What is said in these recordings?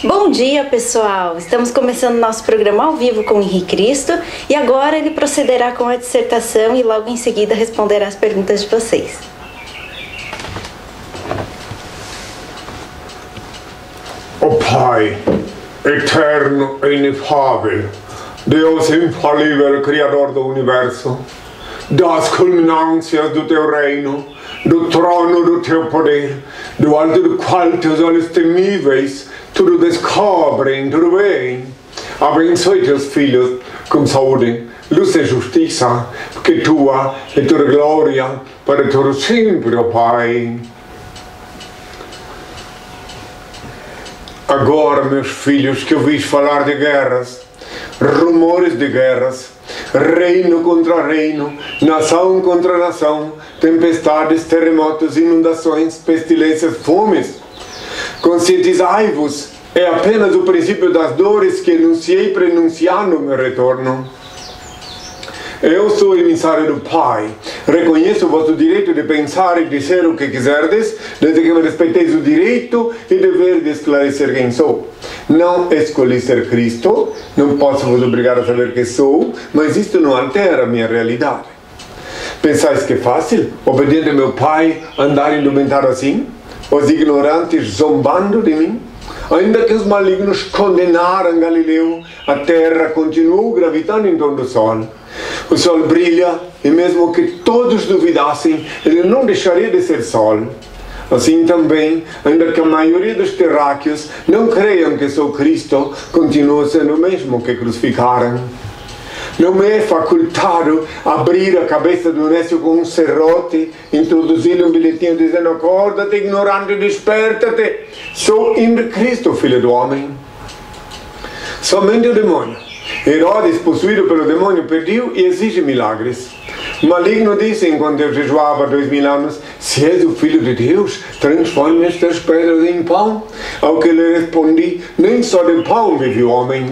Bom dia, pessoal! Estamos começando nosso programa ao vivo com o Henrique Cristo e agora ele procederá com a dissertação e logo em seguida responderá as perguntas de vocês. Ó Pai, eterno e inefável, Deus infalível, Criador do Universo, das culminâncias do Teu reino, do trono do Teu poder, do alto do qual Teus olhos temíveis tudo descobrem, tudo bem. Abençoe Teus filhos com saúde, luz e justiça, porque Tua é toda glória para todo sempre, ó Pai. Agora, meus filhos, que ouvis falar de guerras, rumores de guerras, reino contra reino, nação contra nação, tempestades, terremotos, inundações, pestilências, fomes. Conscientizai-vos, é apenas o princípio das dores que enunciei prenunciando meu retorno. Eu sou emissário do Pai, reconheço o vosso direito de pensar e dizer o que quiserdes, desde que me respeiteis o direito e dever de esclarecer quem sou. Não escolhi ser Cristo, não posso vos obrigar a saber quem sou, mas isto não altera a minha realidade. Pensais que é fácil, obediente ao meu Pai, andar indumentado assim? Os ignorantes zombando de mim? Ainda que os malignos condenaram Galileu, a terra continuou gravitando em torno do sol. O sol brilha e mesmo que todos duvidassem, ele não deixaria de ser sol. Assim também, ainda que a maioria dos terráqueos não creiam que sou Cristo, continuo sendo o mesmo que crucificaram. Não me é facultado abrir a cabeça do nécio com um serrote, introduzir um bilhetinho dizendo: acorda-te, ignorante, desperta-te. Sou Henrique Cristo, filho do homem. Somente o demônio. Herodes, possuído pelo demônio, pediu e exige milagres. O maligno disse, enquanto eu jejuava 2000 anos: se és o Filho de Deus, transforme estas pedras em pão. Ao que lhe respondi: nem só de pão vive o homem.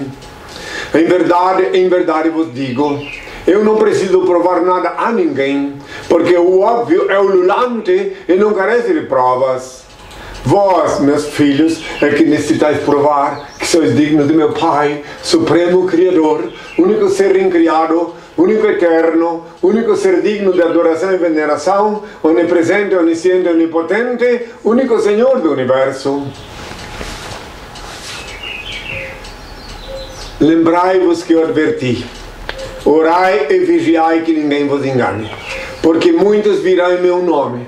Em verdade vos digo, eu não preciso provar nada a ninguém, porque o óbvio é ululante e não carece de provas. Vós, meus filhos, é que necessitais provar que sois dignos de meu Pai, Supremo Criador, único ser incriado, único eterno, único ser digno de adoração e veneração, onipresente, onisciente, onipotente, único Senhor do Universo. Lembrai-vos que eu adverti: orai e vigiai que ninguém vos engane, porque muitos virão em meu nome,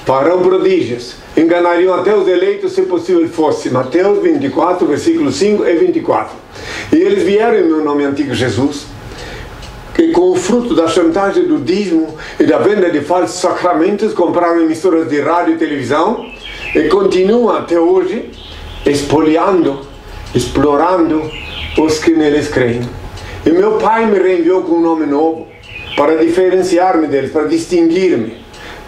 farão prodígios, enganariam até os eleitos se possível fosse. Mateus 24, versículos 5 e 24. E eles vieram em meu nome, antigo Jesus, que com o fruto da chantagem do dízimo e da venda de falsos sacramentos compraram emissoras de rádio e televisão e continuam até hoje espoliando, explorando os que neles creem. E meu Pai me reenviou com um nome novo, para diferenciar-me deles, para distinguir-me.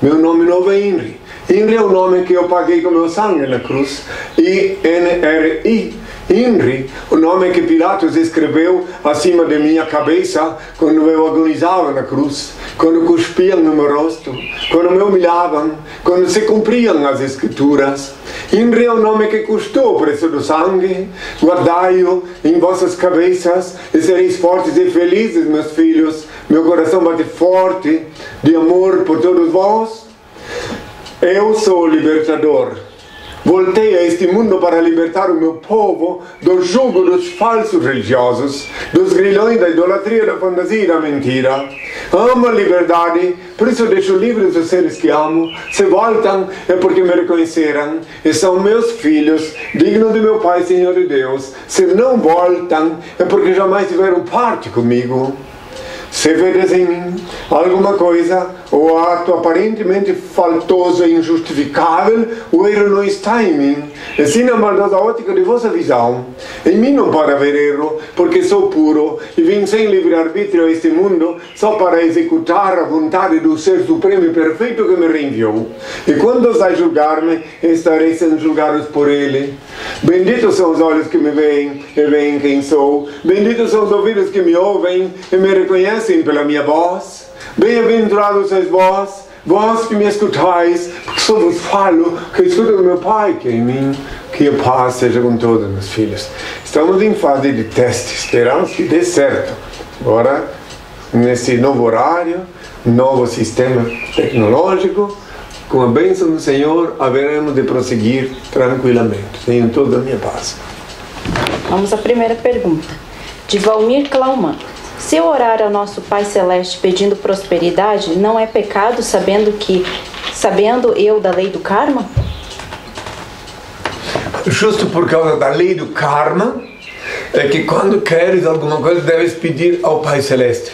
Meu nome novo é Henrique. Henrique é o nome que eu paguei com meu sangue na cruz. I-N-R-I. Henrique, o nome que Pilatos escreveu acima de minha cabeça quando eu agonizava na cruz, quando cuspiam no meu rosto, quando me humilhavam, quando se cumpriam as escrituras. Henrique é o nome que custou o preço do sangue. Guardai-o em vossas cabeças e sereis fortes e felizes, meus filhos. Meu coração bate forte de amor por todos vós. Eu sou o libertador. Voltei a este mundo para libertar o meu povo do jugo dos falsos religiosos, dos grilhões da idolatria, da fantasia e da mentira. Amo a liberdade, por isso deixo livres os seres que amo. Se voltam é porque me reconheceram e são meus filhos, dignos de meu Pai, Senhor de Deus. Se não voltam é porque jamais tiveram parte comigo. Se vedes em mim alguma coisa ou ato aparentemente faltoso e injustificável, o erro não está em mim, e sim na maldosa ótica de vossa visão. Em mim não pode haver erro, porque sou puro e vim sem livre-arbítrio a este mundo só para executar a vontade do Ser Supremo e Perfeito que me reenviou. E quando osais julgar-me, estarei sendo julgados por Ele. Benditos são os olhos que me veem e veem quem sou. Benditos são os ouvidos que me ouvem e me reconhecem pela minha voz. Bem-aventurados sois vós, vós que me escutais, porque só vos falo que escuta do meu Pai que é em mim, que a paz seja com todos meus filhos. Estamos em fase de teste, esperamos que dê certo. Agora, nesse novo horário, novo sistema tecnológico, com a bênção do Senhor, haveremos de prosseguir tranquilamente. Tenho toda a minha paz. Vamos à primeira pergunta. De Valmir Clauman. Se eu orar ao nosso Pai Celeste pedindo prosperidade, não é pecado sabendo eu da lei do karma? Justo por causa da lei do karma, é que quando queres alguma coisa, deves pedir ao Pai Celeste.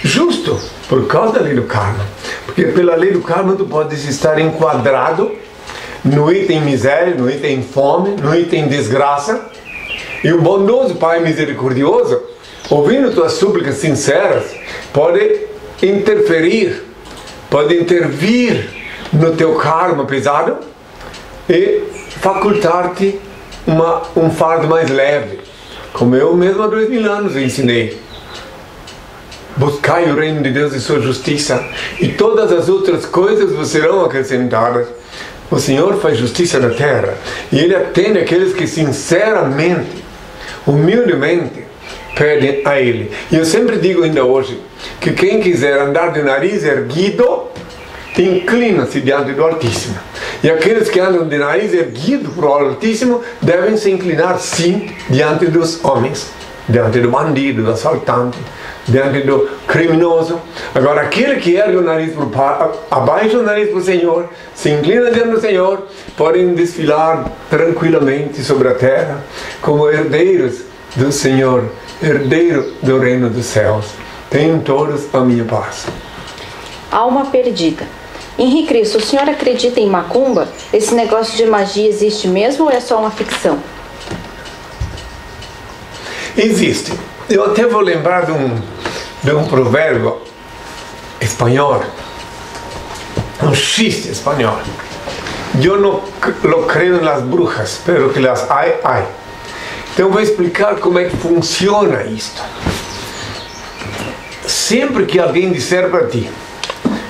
Justo por causa da lei do karma. Porque pela lei do karma tu podes estar enquadrado no item miséria, no item fome, no item desgraça. E o bondoso Pai misericordioso, ouvindo tuas súplicas sinceras, pode interferir, pode intervir no teu karma pesado e facultar-te um fardo mais leve. Como eu mesmo há 2000 anos ensinei. Buscai o reino de Deus e sua justiça, e todas as outras coisas vos serão acrescentadas. O Senhor faz justiça na terra, e Ele atende aqueles que sinceramente, humildemente, pedem a Ele. E eu sempre digo ainda hoje, que quem quiser andar de nariz erguido, inclina-se diante do Altíssimo. E aqueles que andam de nariz erguido para o Altíssimo, devem se inclinar sim diante dos homens, diante do bandido, do assaltante, diante do criminoso. Agora, aquele que ergue o nariz abaixa o nariz para o Senhor, se inclina diante do Senhor, podem desfilar tranquilamente sobre a terra como herdeiros do Senhor, herdeiro do reino dos céus. Tenham todos a minha paz. Alma perdida. Henrique Cristo, o senhor acredita em macumba? Esse negócio de magia existe mesmo ou é só uma ficção? Existe. Eu até vou lembrar de um provérbio espanhol, um chiste espanhol. Eu não creio nas bruxas, pero que las hay, hay. Então eu vou explicar como é que funciona isto. Sempre que alguém disser para ti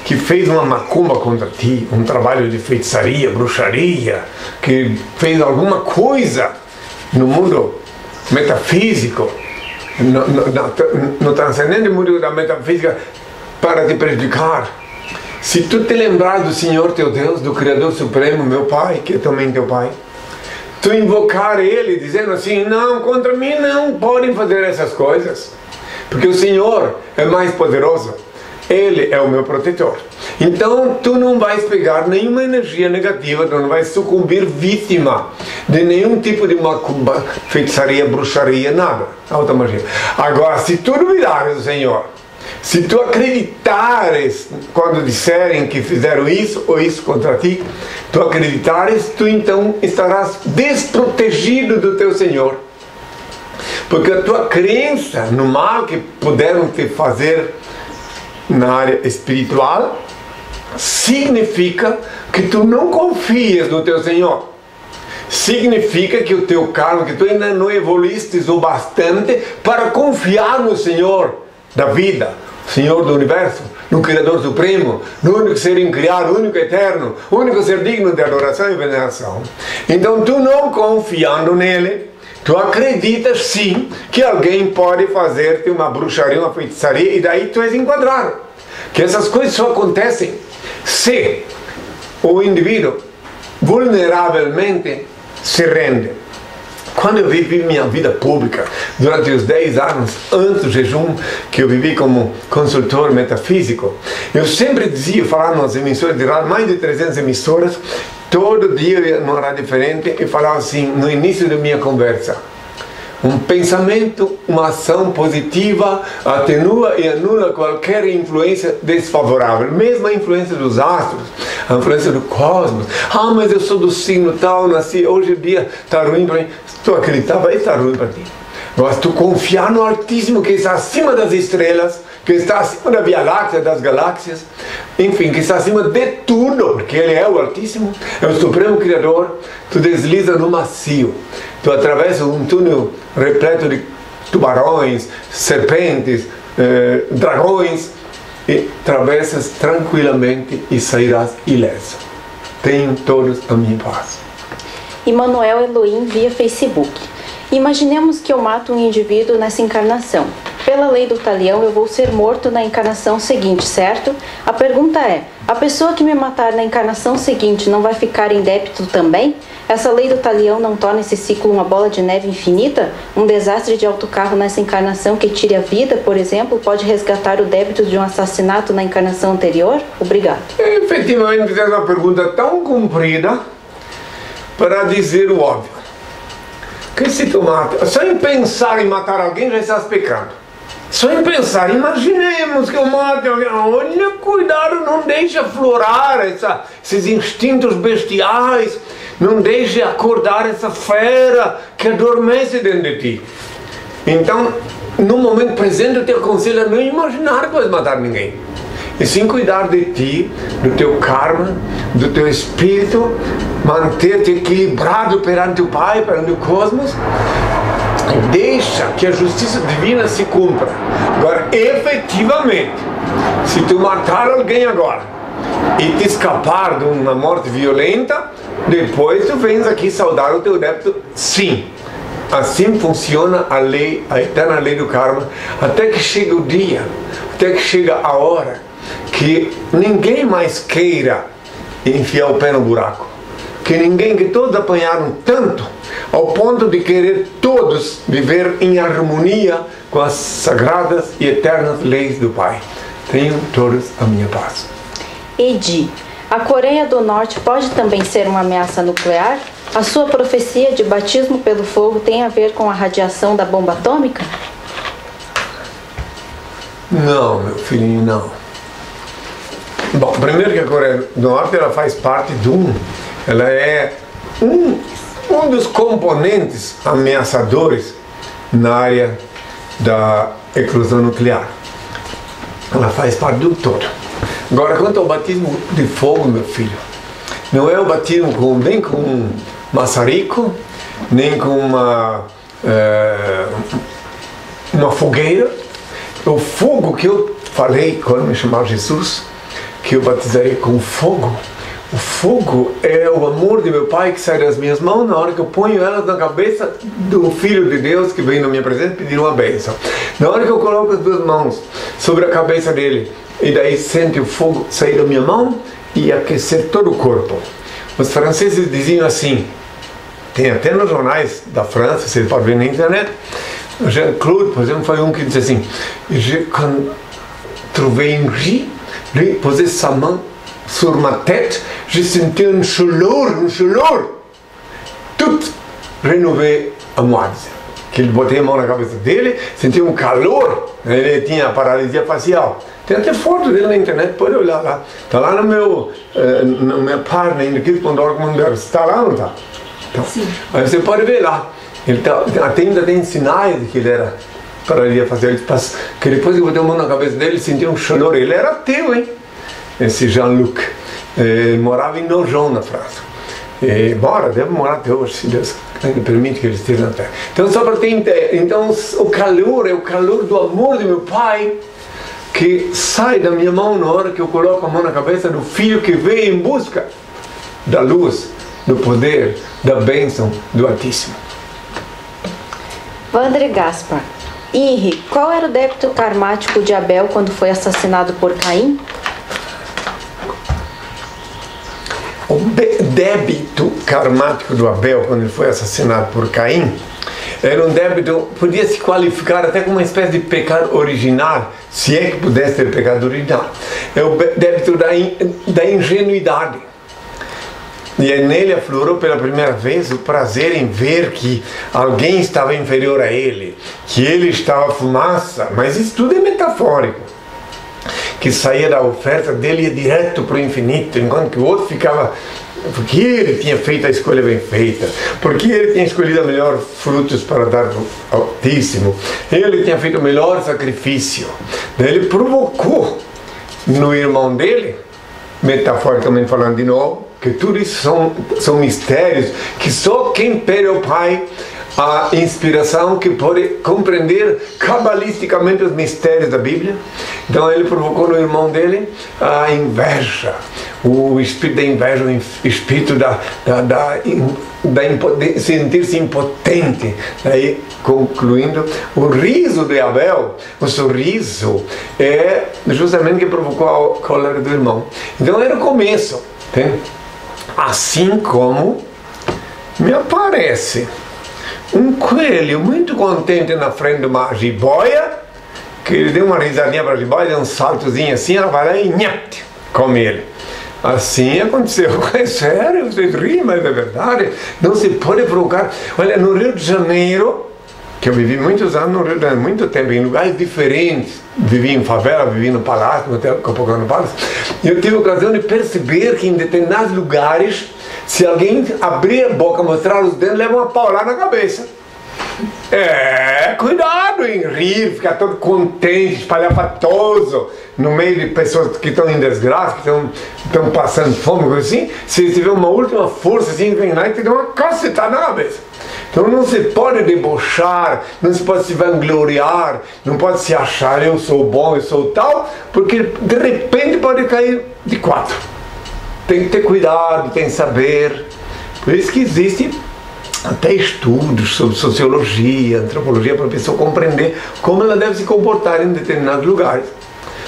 que fez uma macumba contra ti, um trabalho de feitiçaria, bruxaria, que fez alguma coisa no mundo metafísico, no transcendente mundo da metafísica, para te prejudicar, se tu te lembrar do Senhor teu Deus, do Criador Supremo, meu Pai, que é também teu Pai, tu invocar Ele dizendo assim: não, contra mim não podem fazer essas coisas, porque o Senhor é mais poderoso, Ele é o meu protetor. Então tu não vais pegar nenhuma energia negativa, tu não vais sucumbir vítima de nenhum tipo de macumba, feitiçaria, bruxaria, nada, alta magia. Agora, se tu duvidares do Senhor, se tu acreditares quando disserem que fizeram isso ou isso contra ti, tu acreditares, tu então estarás desprotegido do teu Senhor, porque a tua crença no mal que puderam te fazer na área espiritual significa que tu não confias no teu Senhor. Significa que o teu karma, que tu ainda não evoluíste o bastante para confiar no Senhor da vida, Senhor do Universo, no Criador Supremo, no único ser incriado, único eterno, único ser digno de adoração e veneração. Então tu não confiando nele, tu acreditas sim que alguém pode fazer-te uma bruxaria, uma feitiçaria, e daí tu és enquadrado. Que essas coisas só acontecem se o indivíduo vulneravelmente se rende. Quando eu vivi minha vida pública, durante os 10 anos antes do jejum, que eu vivi como consultor metafísico, eu sempre dizia, falava nas emissoras de rádio, mais de 300 emissoras, todo dia eu ia numa rádio diferente e falava assim, no início da minha conversa: um pensamento, uma ação positiva atenua e anula qualquer influência desfavorável, mesmo a influência dos astros, a influência do cosmos. Ah, mas eu sou do signo tal, nasci, hoje o dia está ruim para mim. Se tu acreditar, vai estar ruim para ti. Mas tu confiar no Altíssimo, que está acima das estrelas, que está acima da Via Láctea, das galáxias, enfim, que está acima de tudo, porque Ele é o Altíssimo, é o Supremo Criador. Tu desliza no macio, tu atravessa um túnel repleto de tubarões, serpentes, dragões, e atravessas tranquilamente e sairás ileso. Tenham todos a minha paz. Emanuel Elohim via Facebook. Imaginemos que eu mato um indivíduo nessa encarnação. Pela lei do talião, eu vou ser morto na encarnação seguinte, certo? A pergunta é, a pessoa que me matar na encarnação seguinte não vai ficar em débito também? Essa lei do talião não torna esse ciclo uma bola de neve infinita? Um desastre de autocarro nessa encarnação que tire a vida, por exemplo, pode resgatar o débito de um assassinato na encarnação anterior? Obrigado. Efetivamente, fizeram uma pergunta tão comprida para dizer o óbvio. Que se tu mata, só em pensar em matar alguém já estás pecando. Só em pensar, imaginemos que eu mate alguém. Olha, cuidado, não deixe aflorar esses instintos bestiais. Não deixe acordar essa fera que adormece dentro de ti. Então, no momento presente, eu te aconselho a não imaginar que vais matar ninguém. E sim cuidar de ti, do teu karma, do teu espírito, manter-te equilibrado perante o Pai, perante o cosmos. Deixa que a justiça divina se cumpra. Agora, efetivamente, se tu matar alguém agora e te escapar de uma morte violenta, depois tu vens aqui saudar o teu débito, sim. Assim funciona a lei, a eterna lei do karma, até que chega o dia, até que chega a hora que ninguém mais queira enfiar o pé no buraco. Que todos apanharam tanto, ao ponto de querer todos viver em harmonia com as sagradas e eternas leis do Pai. Tenham todos a minha paz. Edi, a Coreia do Norte pode também ser uma ameaça nuclear? A sua profecia de batismo pelo fogo tem a ver com a radiação da bomba atômica? Não, meu filhinho, não. Bom, primeiro que a Coreia do Norte ela faz parte ela é um dos componentes ameaçadores na área da eclosão nuclear. Ela faz parte do todo. Agora, quanto ao batismo de fogo, meu filho, não é o batismo nem com maçarico, nem com uma fogueira. O fogo que eu falei quando me chamava Jesus, que eu batizaria com fogo. O fogo é o amor de meu Pai que sai das minhas mãos na hora que eu ponho elas na cabeça do Filho de Deus que vem na minha presença pedir uma bênção. Na hora que eu coloco as duas mãos sobre a cabeça dele e daí sente o fogo sair da minha mão e aquecer todo o corpo. Os franceses diziam assim, tem até nos jornais da França, vocês podem ver na internet, Jean-Claude, por exemplo, foi um que disse assim, quand trouvé une vie, lui posait sa main sur ma tête, j'ai senti un chaleur, tout renouvelé à moi. Que ele botei a mão na cabeça dele, sentia um calor, ele tinha paralisia facial. Tem até foto dele na internet, pode olhar lá. Está lá na minha página, indiquis.org.br. Está lá ou não está? Então, aí você pode ver lá. Ele ainda tem sinais de que ele era paralisia facial. Que depois que eu botei a mão na cabeça dele, ele sentia um calor. Ele era ateu, hein? Esse Jean-Luc. Ele morava em Nogent, na França. Deve morar até hoje, se Deus ainda permite que ele esteja na terra. Então, só para ter ideia, então, o calor é o calor do amor de meu Pai, que sai da minha mão na hora que eu coloco a mão na cabeça do Filho que veio em busca da luz, do poder, da bênção do Altíssimo. Vandre Gaspar. Henri, qual era o débito karmático de Abel quando foi assassinado por Caim? O débito karmático do Abel, quando ele foi assassinado por Caim, era um débito, podia se qualificar até como uma espécie de pecado original, se é que pudesse ter pecado original. É o débito da ingenuidade. E nele aflorou pela primeira vez o prazer em ver que alguém estava inferior a ele, que ele estava fumaça, mas isso tudo é metafórico. Que saía da oferta dele e ia direto para o infinito, enquanto que o outro ficava, porque ele tinha feito a escolha bem feita, porque ele tinha escolhido a melhor frutos para dar ao Altíssimo, ele tinha feito o melhor sacrifício. Ele provocou no irmão dele, metaforicamente falando de novo, que tudo isso são mistérios que só quem pede ao Pai a inspiração que pode compreender cabalisticamente os mistérios da Bíblia. Então ele provocou no irmão dele a inveja, o espírito da inveja, o espírito de sentir-se impotente. Daí, concluindo, o riso de Abel, o sorriso, é justamente que provocou a cólera do irmão. Então era o começo. Entende? Assim como me aparece um coelho muito contente na frente de uma jiboia, que ele deu uma risadinha para a jiboia, deu um saltozinho assim, ela vai lá e nhate, come ele. Assim aconteceu. É sério, vocês riem, mas é verdade. Não se pode provocar. Olha, no Rio de Janeiro, que eu vivi muitos anos no Rio de Janeiro, muito tempo, em lugares diferentes. Vivi em favela, vivi no Palácio, no Hotel Copacabana Palace. E eu tive a ocasião de perceber que em determinados lugares, se alguém abrir a boca, mostrar os dentes, leva uma paulada na cabeça. Cuidado em rir, ficar todo contente, espalhafatoso, no meio de pessoas que estão em desgraça, que estão passando fome, coisa assim. Se tiver uma última força, assim, vem lá e te dá uma cacetada na cabeça. Então não se pode debochar, não se pode se vangloriar, não pode se achar eu sou bom, eu sou tal, porque de repente pode cair de quatro. Tem que ter cuidado, tem que saber. Por isso que existe até estudos sobre sociologia, antropologia, para a pessoa compreender como ela deve se comportar em determinados lugares.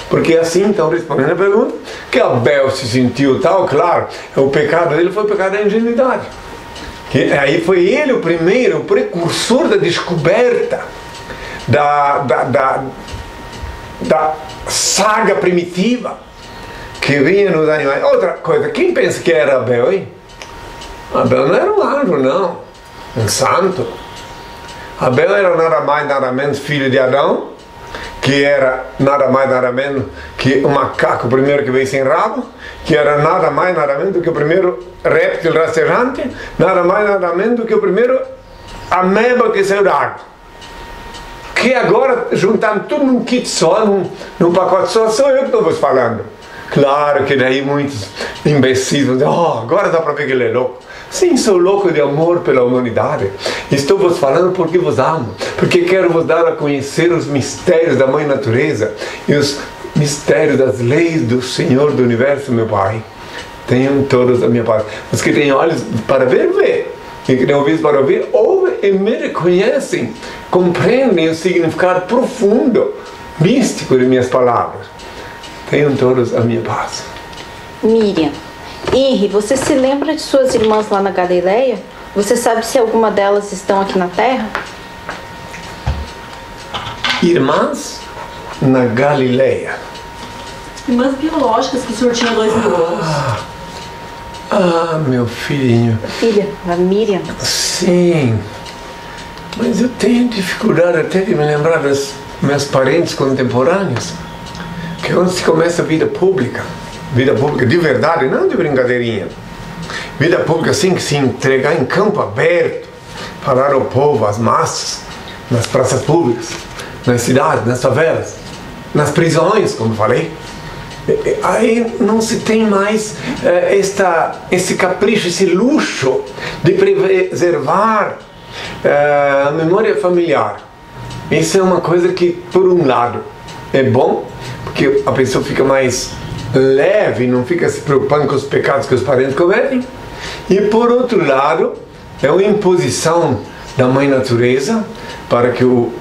Porque assim, então, respondendo a pergunta, que Abel se sentiu tal, claro, o pecado dele foi o pecado da ingenuidade. Que aí foi ele o primeiro, o precursor da descoberta da saga primitiva que vinha nos animais. Outra coisa, quem pensa que era Abel, hein? Abel não era um anjo, não. Um santo. Abel era nada mais, nada menos filho de Adão, que era nada mais, nada menos que o macaco primeiro que veio sem rabo, que era nada mais, nada menos do que o primeiro réptil rastejante, nada mais, nada menos do que o primeiro ameba que saiu da água. Que agora, juntando tudo num kit só, num pacote só, sou eu que estou vos falando. Claro que daí muitos imbecis vão dizer, agora dá para ver que ele é louco. Sim, sou louco de amor pela humanidade. Estou vos falando porque vos amo. Porque quero vos dar a conhecer os mistérios da Mãe Natureza e os mistérios das leis do Senhor do Universo, meu Pai. Tenham todos a minha paz. Os que têm olhos para ver, vê. E que têm ouvidos para ouvir, ouvem e me reconhecem. Compreendem o significado profundo, místico de minhas palavras. Tenham todos a minha paz. Miriam, Henry, você se lembra de suas irmãs lá na Galileia? Você sabe se alguma delas estão aqui na Terra? Irmãs na Galileia. Irmãs biológicas que o senhor tinha 2 mil anos. Meu filhinho. Filha, a Miriam. Sim. Mas eu tenho dificuldade até de me lembrar dos meus parentes contemporâneos. Que é onde se começa a vida pública de verdade, não de brincadeirinha, vida pública assim, que se entregar em campo aberto, falar ao povo, às massas, nas praças públicas, nas cidades, nas favelas, nas prisões, como falei. Aí não se tem mais esse capricho, esse luxo de preservar a memória familiar. Isso é uma coisa que, por um lado, é bom, porque a pessoa fica mais leve, não fica se preocupando com os pecados que os parentes cometem. E por outro lado, é uma imposição da Mãe Natureza para que o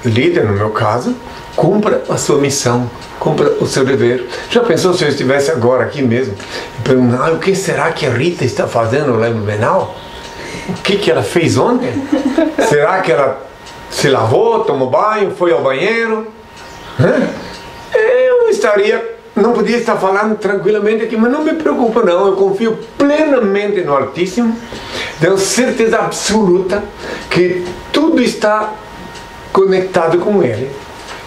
líder, no meu caso, cumpra a sua missão, cumpra o seu dever. Já pensou se eu estivesse agora aqui mesmo e perguntar, o que será que a Rita está fazendo lá em Blumenau? O que ela fez ontem? Será que ela se lavou, tomou banho, foi ao banheiro? Eu não podia estar falando tranquilamente aqui, mas não me preocupa não, eu confio plenamente no Altíssimo, tenho certeza absoluta que tudo está conectado com Ele.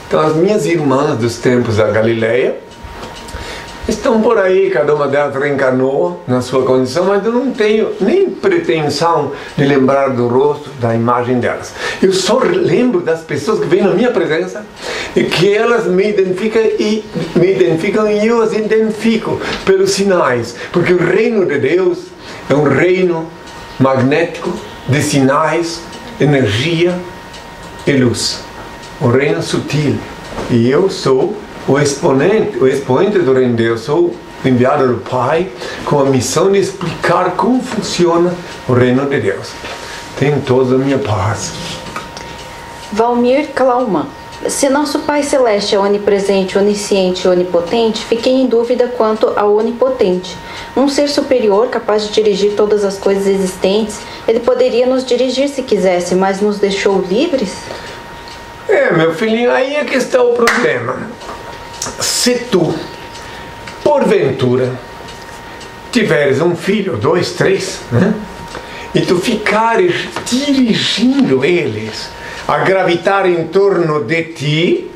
Então as minhas irmãs dos tempos da Galileia estão por aí, cada uma delas reencarnou na sua condição, mas eu não tenho nem pretensão de lembrar do rosto, da imagem delas. Eu só lembro das pessoas que vêm na minha presença e que elas me identificam e eu as identifico pelos sinais, porque o reino de Deus é um reino magnético de sinais energia e luz, o reino sutil. E eu sou o expoente do reino de Deus, sou enviado do Pai com a missão de explicar como funciona o reino de Deus. Tenham toda a minha paz. Valmir Klauman. Se nosso Pai Celeste é onipresente, onisciente e onipotente, fiquei em dúvida quanto ao onipotente. Um ser superior, capaz de dirigir todas as coisas existentes, ele poderia nos dirigir se quisesse, mas nos deixou livres? Meu filhinho, aí é que está o problema. Se tu, porventura, tiveres um filho, 2, 3, né? E tu ficares dirigindo eles a gravitar em torno de ti,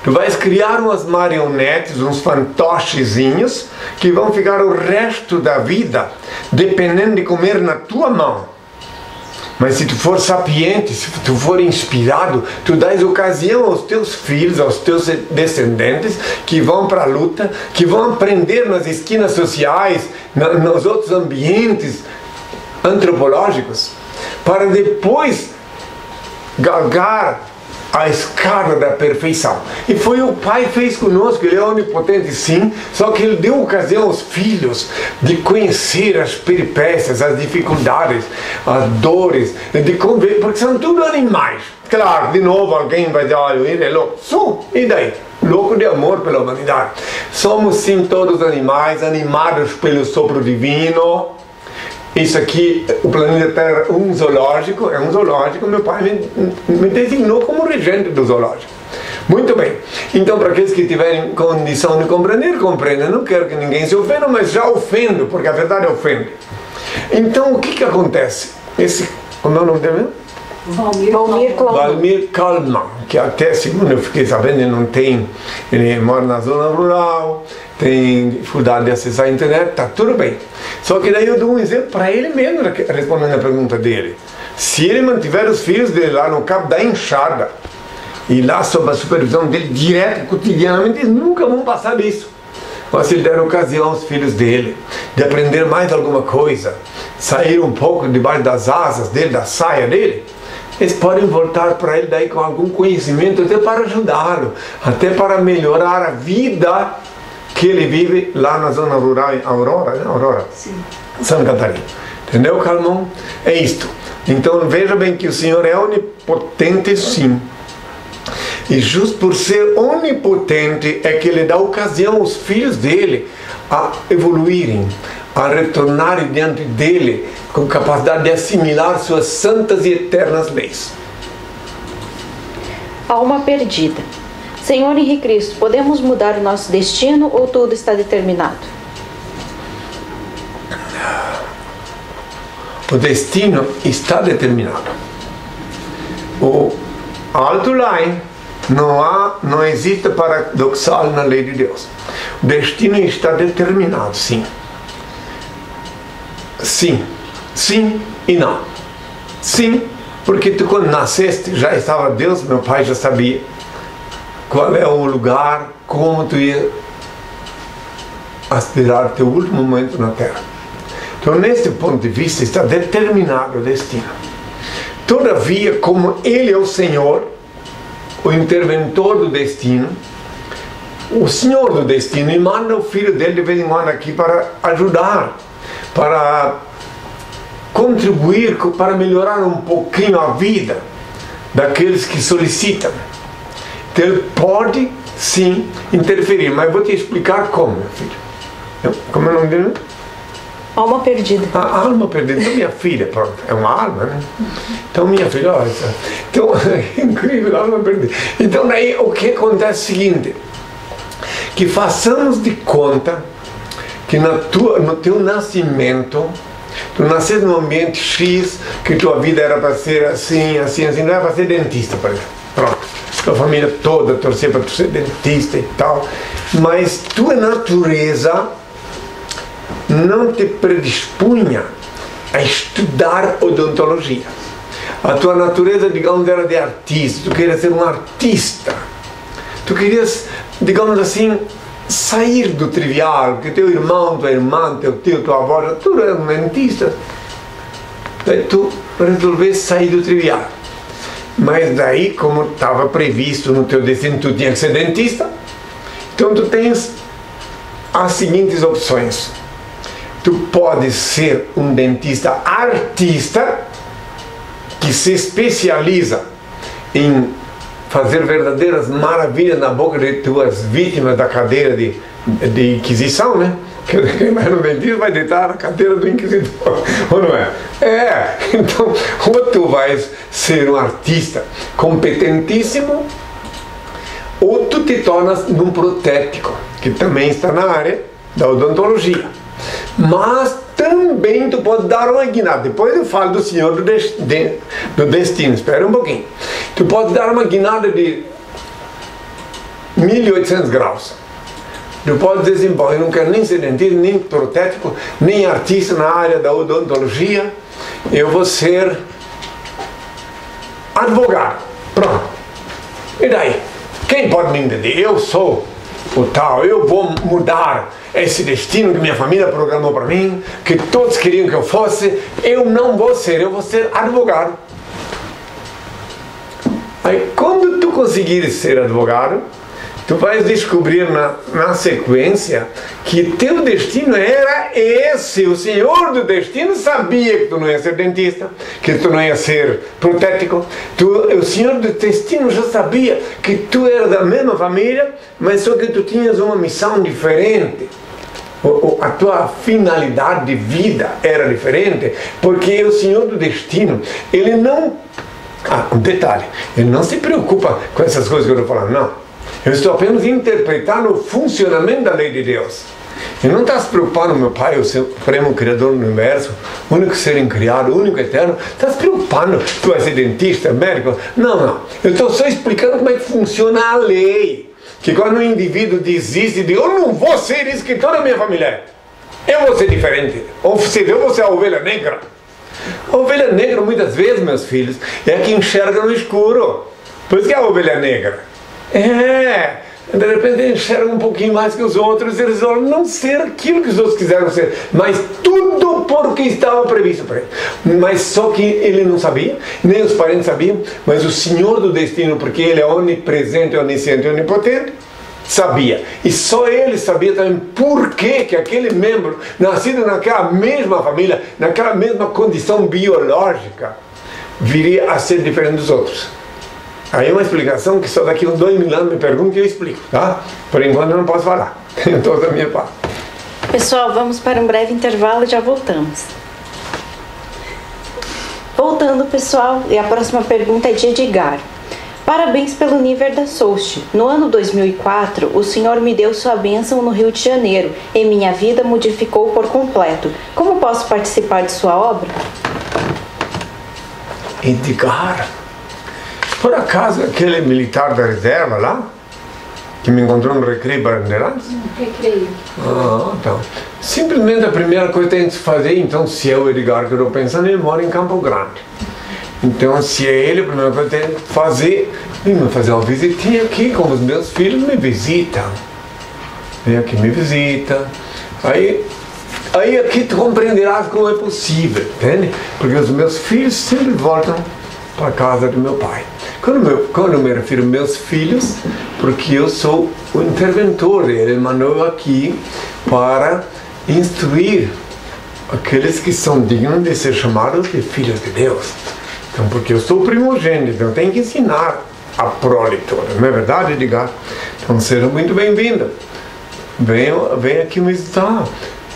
tu vais criar umas marionetes, uns fantochezinhos, que vão ficar o resto da vida dependendo de comer na tua mão. Mas se tu for sapiente, se tu for inspirado, tu dás ocasião aos teus filhos, aos teus descendentes, que vão para a luta, que vão aprender nas esquinas sociais, nos outros ambientes antropológicos, para depois galgar a escada da perfeição. E foi o Pai que fez conosco. Ele é onipotente, sim, só que Ele deu ocasião aos filhos de conhecer as peripécias, as dificuldades, as dores, de conviver, porque são tudo animais. Claro, de novo alguém vai dizer, olha, ele é louco. Sou, e daí? Louco de amor pela humanidade. Somos sim todos animais, animados pelo sopro divino. Isso aqui, o planeta Terra é um zoológico, meu pai me designou como regente do zoológico. Muito bem, então para aqueles que tiverem condição de compreender, compreendem. Não quero que ninguém se ofenda, mas já ofendo, porque a verdade ofende. Então o que acontece? Como é o nome dele? Valmir Klauman, que até segundo eu fiquei sabendo, ele mora na zona rural, tem dificuldade de acessar a internet, tá tudo bem. Só que daí eu dou um exemplo para ele mesmo, respondendo a pergunta dele. Se ele mantiver os filhos dele lá no cabo da enxada, e lá sob a supervisão dele direta, cotidianamente, eles nunca vão passar disso. Mas se ele der ocasião aos filhos dele de aprender mais alguma coisa, sair um pouco debaixo das asas dele, da saia dele, eles podem voltar para ele daí com algum conhecimento, até para ajudá-lo, até para melhorar a vida que ele vive lá na zona rural, Aurora, né? Aurora, sim. Santa Catarina. Entendeu, Calmon? É isto. Então veja bem que o Senhor é onipotente, sim. E justo por ser onipotente é que Ele dá ocasião aos filhos dele a evoluírem, a retornarem diante dele com capacidade de assimilar suas santas e eternas leis. Alma perdida. Senhor Henrique Cristo, podemos mudar o nosso destino ou tudo está determinado? O destino está determinado. O alto line não existe paradoxal na lei de Deus. O destino está determinado, sim. Sim. Sim e não. Sim, porque tu quando nasceste já estava Deus, meu pai já sabia qual é o lugar, como tu ia aspirar teu último momento na Terra. Então, neste ponto de vista, está determinado o destino. Todavia, como Ele é o Senhor, o interventor do destino, o Senhor do destino, e manda o filho dele de vez em quando aqui para ajudar, para contribuir, para melhorar um pouquinho a vida daqueles que solicitam. Então ele pode sim interferir, mas eu vou te explicar como, meu filho. Como é o nome dele? Alma perdida. A alma perdida. Então minha filha, pronto, é uma alma, né? Então minha filha, olha, então, é incrível, a alma perdida. Então daí o que acontece é o seguinte, que façamos de conta que no teu nascimento, tu nasceste num ambiente X, que tua vida era para ser assim, assim, assim, não era para ser dentista, por exemplo. Pronto. Tua família toda torcia para tu ser dentista e tal. Mas tua natureza não te predispunha a estudar odontologia. A tua natureza, digamos, era de artista. Tu querias ser um artista. Tu querias, digamos assim, sair do trivial, porque teu irmão, tua irmã, teu tio, tua avó, tudo eram dentistas. Daí tu resolver sair do trivial. Mas daí, como estava previsto no teu destino, tu tinha que ser dentista, então tu tens as seguintes opções. Tu pode ser um dentista artista que se especializa em fazer verdadeiras maravilhas na boca de tuas vítimas da cadeira de inquisição, né? Quem vai no dentista vai deitar na cadeira do inquisidor, ou não é? É, então, ou tu vais ser um artista competentíssimo, ou tu te tornas um protético, que também está na área da odontologia. Mas também tu pode dar uma guinada. Depois eu falo do senhor do destino, espera um pouquinho. Tu pode dar uma guinada de 1800 graus. Tu pode dizer, bom, eu não quero nem ser dentista, nem protético, nem artista na área da odontologia, eu vou ser advogado. Pronto. E daí? Quem pode me entender? Eu sou o tal, eu vou mudar esse destino que minha família programou para mim, que todos queriam que eu fosse. Eu não vou ser, eu vou ser advogado. Aí quando tu conseguires ser advogado, tu vais descobrir na sequência que teu destino era esse. O senhor do destino sabia que tu não ia ser dentista, que tu não ia ser protético. O senhor do destino já sabia que tu era da mesma família, mas só que tu tinhas uma missão diferente. A tua finalidade de vida era diferente, porque o senhor do destino, ele não... um detalhe, ele não se preocupa com essas coisas que eu estou falando, não. Eu estou apenas interpretando o funcionamento da lei de Deus. Ele não está se preocupando, meu Pai, o Supremo Criador do Universo, o único ser incriado, o único eterno. Está se preocupando, tu vais ser dentista, médico? Não. Eu estou só explicando como é que funciona a lei. Que quando um indivíduo desiste de eu não vou ser isso que toda a minha família é, eu vou ser diferente. Ou seja, eu vou ser a ovelha negra. A ovelha negra, muitas vezes, meus filhos, é a que enxerga no escuro. Por isso que é a ovelha negra. De repente enxerga um pouquinho mais que os outros, e eles vão não ser aquilo que os outros quiseram ser, mas tudo porque estava previsto para ele. Mas só que ele não sabia, nem os parentes sabiam, mas o Senhor do destino, porque ele é onipresente, onisciente e onipotente, sabia. E só ele sabia também por que aquele membro, nascido naquela mesma família, naquela mesma condição biológica, viria a ser diferente dos outros. Aí é uma explicação que só daqui a uns 2000 anos me perguntam e eu explico, tá? Por enquanto eu não posso falar. Tenho toda a minha parte. Pessoal, vamos para um breve intervalo e já voltamos. Voltando, pessoal, e a próxima pergunta é de Edgar. Parabéns pelo nível da Soust. No ano 2004, o Senhor me deu sua bênção no Rio de Janeiro e minha vida modificou por completo. Como posso participar de sua obra? Edgar... Por acaso, aquele militar da reserva lá, que me encontrou no Recreio Bandeirantes? Recreio. Então. Simplesmente a primeira coisa que tem que fazer, então, se é o Edgar que eu estou pensando, ele mora em Campo Grande. Então, se é ele, a primeira coisa que tem que fazer, vem fazer uma visitinha aqui, como os meus filhos me visitam. Vem aqui, me visita. Aí aqui tu compreenderás como é possível, entende? Porque os meus filhos sempre voltam para a casa do meu pai. Quando eu me refiro aos meus filhos, porque eu sou o interventor, ele mandou eu aqui para instruir aqueles que são dignos de ser chamados de filhos de Deus. Então, porque eu sou o primogênito, então eu tenho que ensinar a prole toda, não é verdade, Edgar? Então, seja muito bem-vindo. Venha aqui me visitar.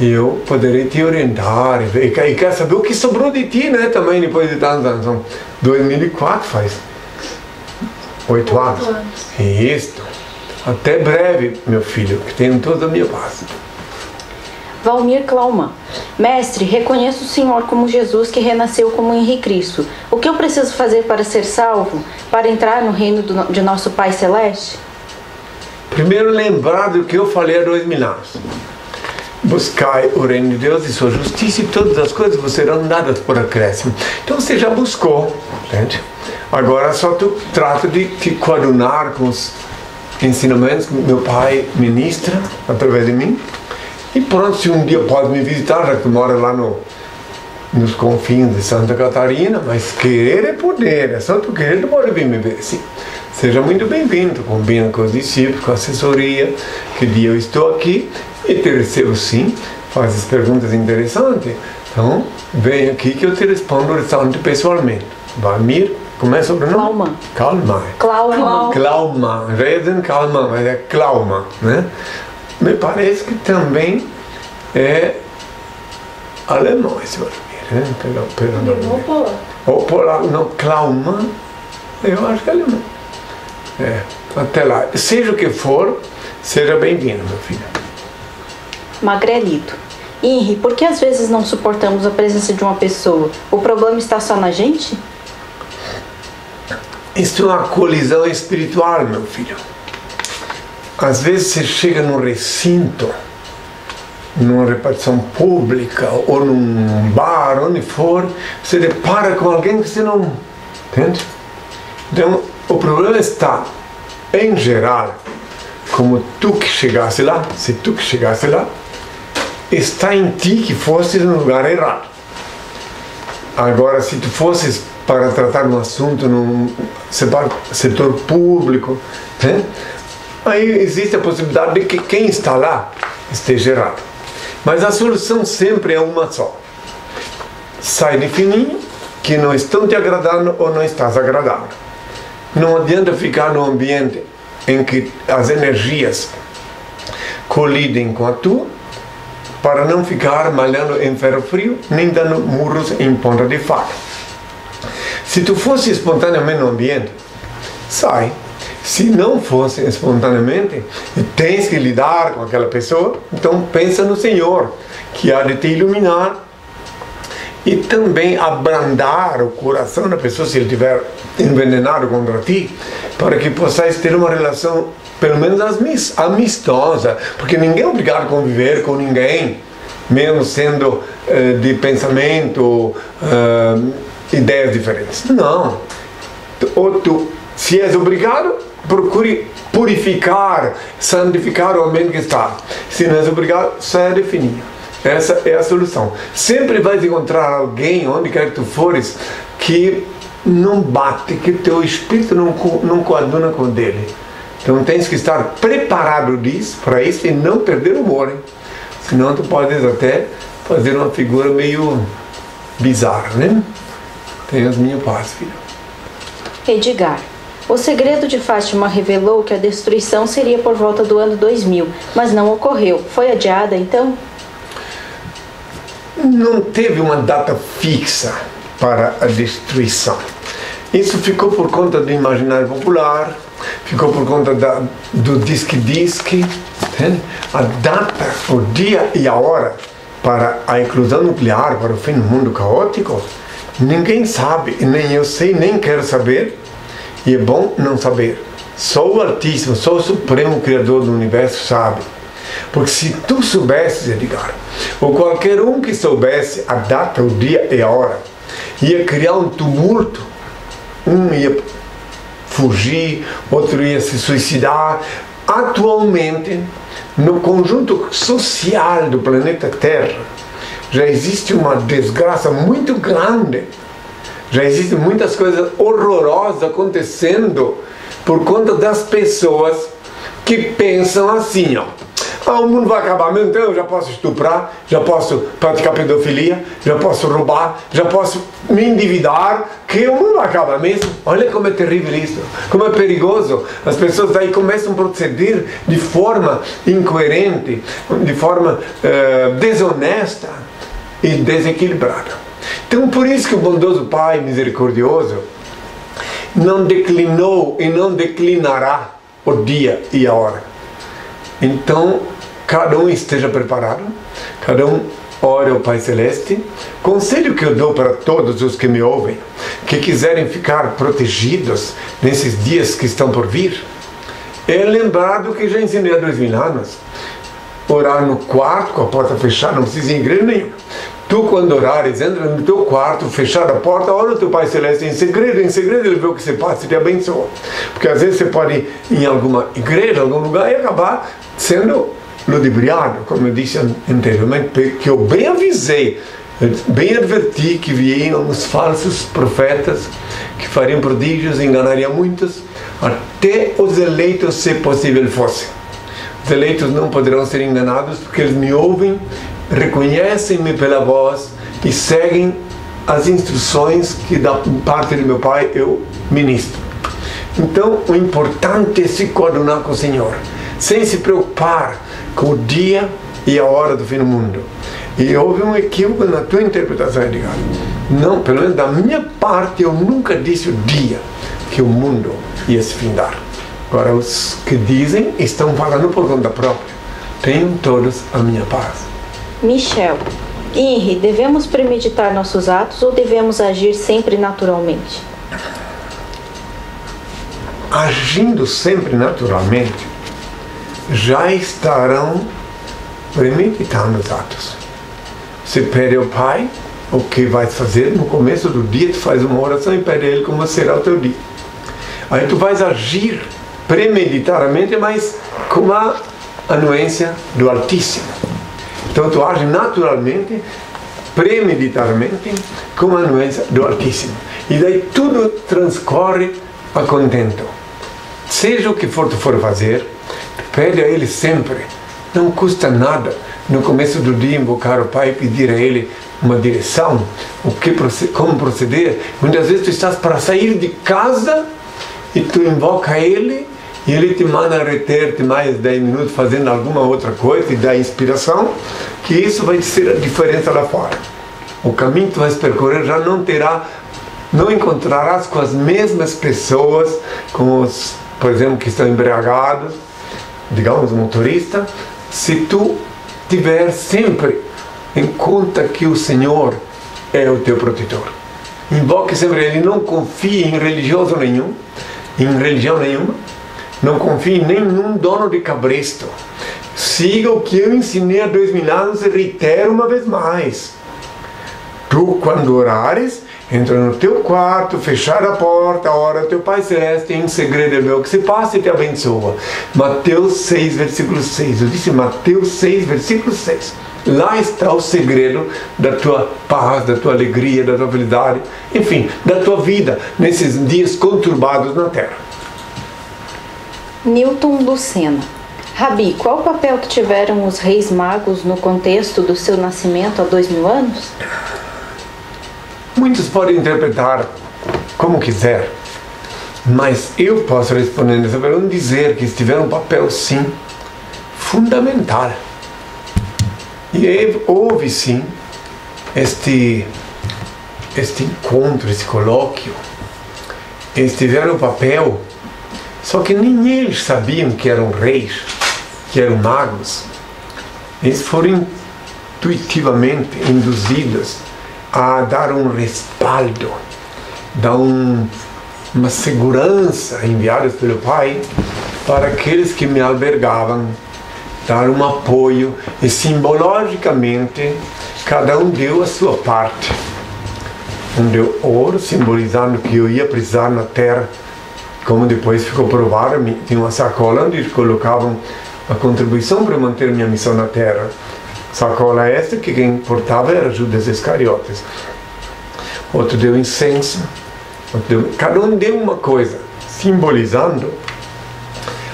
E eu poderei te orientar. E quer saber o que sobrou de ti, né? Também depois de tantos anos. Então, 2004 faz 8 anos. Isso. Até breve, meu filho, que tenham toda a minha paz. Valmir Klauman. Mestre, reconheço o Senhor como Jesus que renasceu como Henrique Cristo. O que eu preciso fazer para ser salvo? Para entrar no reino de nosso Pai Celeste? Primeiro, lembrar do que eu falei há 2000 anos. Buscai o reino de Deus e sua justiça, e todas as coisas vos serão dadas por acréscimo. Então você já buscou, entende? Agora só tu trata de te coadunar com os ensinamentos que meu pai ministra através de mim. E pronto, se um dia pode me visitar, já que tu mora lá nos confins de Santa Catarina, mas querer é poder, é só tu querer, tu pode vir me ver, sim. Seja muito bem-vindo, combina com os discípulos, com a assessoria, que dia eu estou aqui e te recebo sim, faz as perguntas interessantes, então vem aqui que eu te respondo o restante pessoalmente. Valmir, como é o sobrenome? Klaumann. Klaumann, Reden Klaumann, mas é Klaumann, né? Me parece que também é alemão esse Valmir, né? Alemão ou polaco? Ou polaco, não, Klaumann, eu acho que é alemão. Até lá, seja o que for, seja bem-vindo, meu filho. Magrelito. Henri, por que às vezes não suportamos a presença de uma pessoa? O problema está só na gente? Isso é uma colisão espiritual, meu filho. Às vezes você chega num recinto, numa repartição pública, ou num bar, onde for, você depara com alguém que você não... Entende? Então, o problema está, em geral, como tu que chegasse lá, se tu que chegasse lá, está em ti que fosses no lugar errado. Agora, se tu fosses para tratar um assunto no setor público, né? Aí existe a possibilidade de que quem está lá esteja errado. Mas a solução sempre é uma só. Sai de fininho, que não estão te agradando ou não estás agradando. Não adianta ficar no ambiente em que as energias colidem com a tua, para não ficar malhando em ferro frio, nem dando murros em ponta de faca. Se tu fosse espontaneamente no ambiente, sai. Se não fosse espontaneamente, e tens que lidar com aquela pessoa, então pensa no Senhor, que há de te iluminar e também abrandar o coração da pessoa, se ele estiver envenenado contra ti, para que possais ter uma relação pelo menos amistosa, porque ninguém é obrigado a conviver com ninguém, mesmo sendo de pensamento, ideias diferentes. Não. Ou tu, se és obrigado, procure purificar, santificar o ambiente que está. Se não és obrigado, saia de fininho. Essa é a solução. Sempre vais encontrar alguém, onde quer que tu fores, que não bate, que teu espírito não coaduna com o dele. Então tens que estar preparado para isso e não perder o humor, hein? Senão tu podes até fazer uma figura meio bizarra, né? Tenha as minhas paz, filho. Edgar. O segredo de Fátima revelou que a destruição seria por volta do ano 2000, mas não ocorreu. Foi adiada, então? Não teve uma data fixa para a destruição. Isso ficou por conta do imaginário popular, ficou por conta do disque-disque. A data, o dia e a hora para a eclosão nuclear, para o fim do mundo caótico, ninguém sabe, nem eu sei, nem quero saber, e é bom não saber. Só o Altíssimo, só o Supremo Criador do Universo sabe. Porque se tu soubesses, Edgar, ou qualquer um que soubesse a data, o dia e a hora, ia criar um tumulto. Um ia fugir, outro ia se suicidar. Atualmente, no conjunto social do planeta Terra, já existe uma desgraça muito grande. Já existem muitas coisas horrorosas acontecendo por conta das pessoas que pensam assim, ó. O mundo vai acabar mesmo, então eu já posso estuprar, já posso praticar pedofilia, já posso roubar, já posso me endividar, que o mundo vai acabar mesmo. Olha como é terrível isso, como é perigoso. As pessoas daí começam a proceder de forma incoerente, de forma desonesta e desequilibrada. Então por isso que o bondoso Pai misericordioso não declinou e não declinará o dia e a hora. Então, cada um esteja preparado, cada um ore ao Pai Celeste. Conselho que eu dou para todos os que me ouvem, que quiserem ficar protegidos nesses dias que estão por vir, é lembrar do que já ensinei há 2000 anos. Orar no quarto, com a porta fechada, não precisa ir em igreja nenhuma. Tu, quando orares, entra no teu quarto, fechar a porta, ora o teu Pai Celeste em segredo ele vê o que você passa e te abençoa. Porque às vezes você pode ir em alguma igreja, algum lugar e acabar sendo ludibriado, como eu disse anteriormente, que eu bem avisei Bem adverti que viriam os falsos profetas que fariam prodígios e enganariam muitos, até os eleitos, se possível fosse. Os eleitos não poderão ser enganados porque eles me ouvem, reconhecem-me pela voz e seguem as instruções que da parte de meu Pai eu ministro. Então o importante é se coordenar com o Senhor, sem se preocupar com o dia e a hora do fim do mundo. E houve um equívoco na tua interpretação, Edgar. Não, pelo menos da minha parte, eu nunca disse o dia que o mundo ia se findar. Agora, os que dizem estão falando por conta própria. Tenham todos a minha paz. Michel, Henry, devemos premeditar nossos atos ou devemos agir sempre naturalmente? Agindo sempre naturalmente, já estarão premeditando os atos. Você pede ao Pai o que vai fazer no começo do dia, tu faz uma oração e pede a Ele como será o teu dia. Aí tu vais agir premeditadamente, mas com a anuência do Altíssimo. Então tu age naturalmente, premeditadamente, com a anuência do Altíssimo. E daí tudo transcorre a contento. Seja o que for tu for fazer, pede a Ele sempre. Não custa nada no começo do dia invocar o Pai e pedir a Ele uma direção, como proceder. Muitas vezes tu estás para sair de casa e tu invoca Ele e Ele te manda reter-te mais 10 minutos fazendo alguma outra coisa e dá inspiração, que isso vai ser a diferença lá fora. O caminho que tu vais percorrer já não encontrarás com as mesmas pessoas, com os, por exemplo, que estão embriagados, digamos, motorista, se tu tiver sempre em conta que o Senhor é o teu protetor. Invoque sempre Ele, não confie em religioso nenhum, em religião nenhuma, não confie em nenhum dono de cabresto. Siga o que eu ensinei há 2000 anos e reitero uma vez mais. Tu, quando orares, entra no teu quarto, fechar a porta, ora teu Pai Celeste, em segredo é meu que se passa e te abençoa. Mateus 6, versículo 6. Eu disse Mateus 6, versículo 6. Lá está o segredo da tua paz, da tua alegria, da tua felicidade, enfim, da tua vida nesses dias conturbados na terra. Newton Lucena. Rabi, qual o papel que tiveram os reis magos no contexto do seu nascimento há 2000 anos? Muitos podem interpretar como quiser, mas eu posso responder nessa pergunta dizer que eles tiveram um papel, sim, fundamental. E houve, sim, este encontro, esse colóquio. Eles tiveram um papel, só que nem eles sabiam que eram reis, que eram magos. Eles foram intuitivamente induzidos a dar um respaldo, dar uma segurança enviados pelo Pai para aqueles que me albergavam, dar um apoio, e simbologicamente cada um deu a sua parte. Um deu ouro, simbolizando que eu ia precisar na terra, como depois ficou provado. Tinha uma sacola onde eles colocavam a contribuição para manter minha missão na terra. Sacola esta que quem portava era Judas Iscariotes. Outro deu incenso, cada um deu uma coisa, simbolizando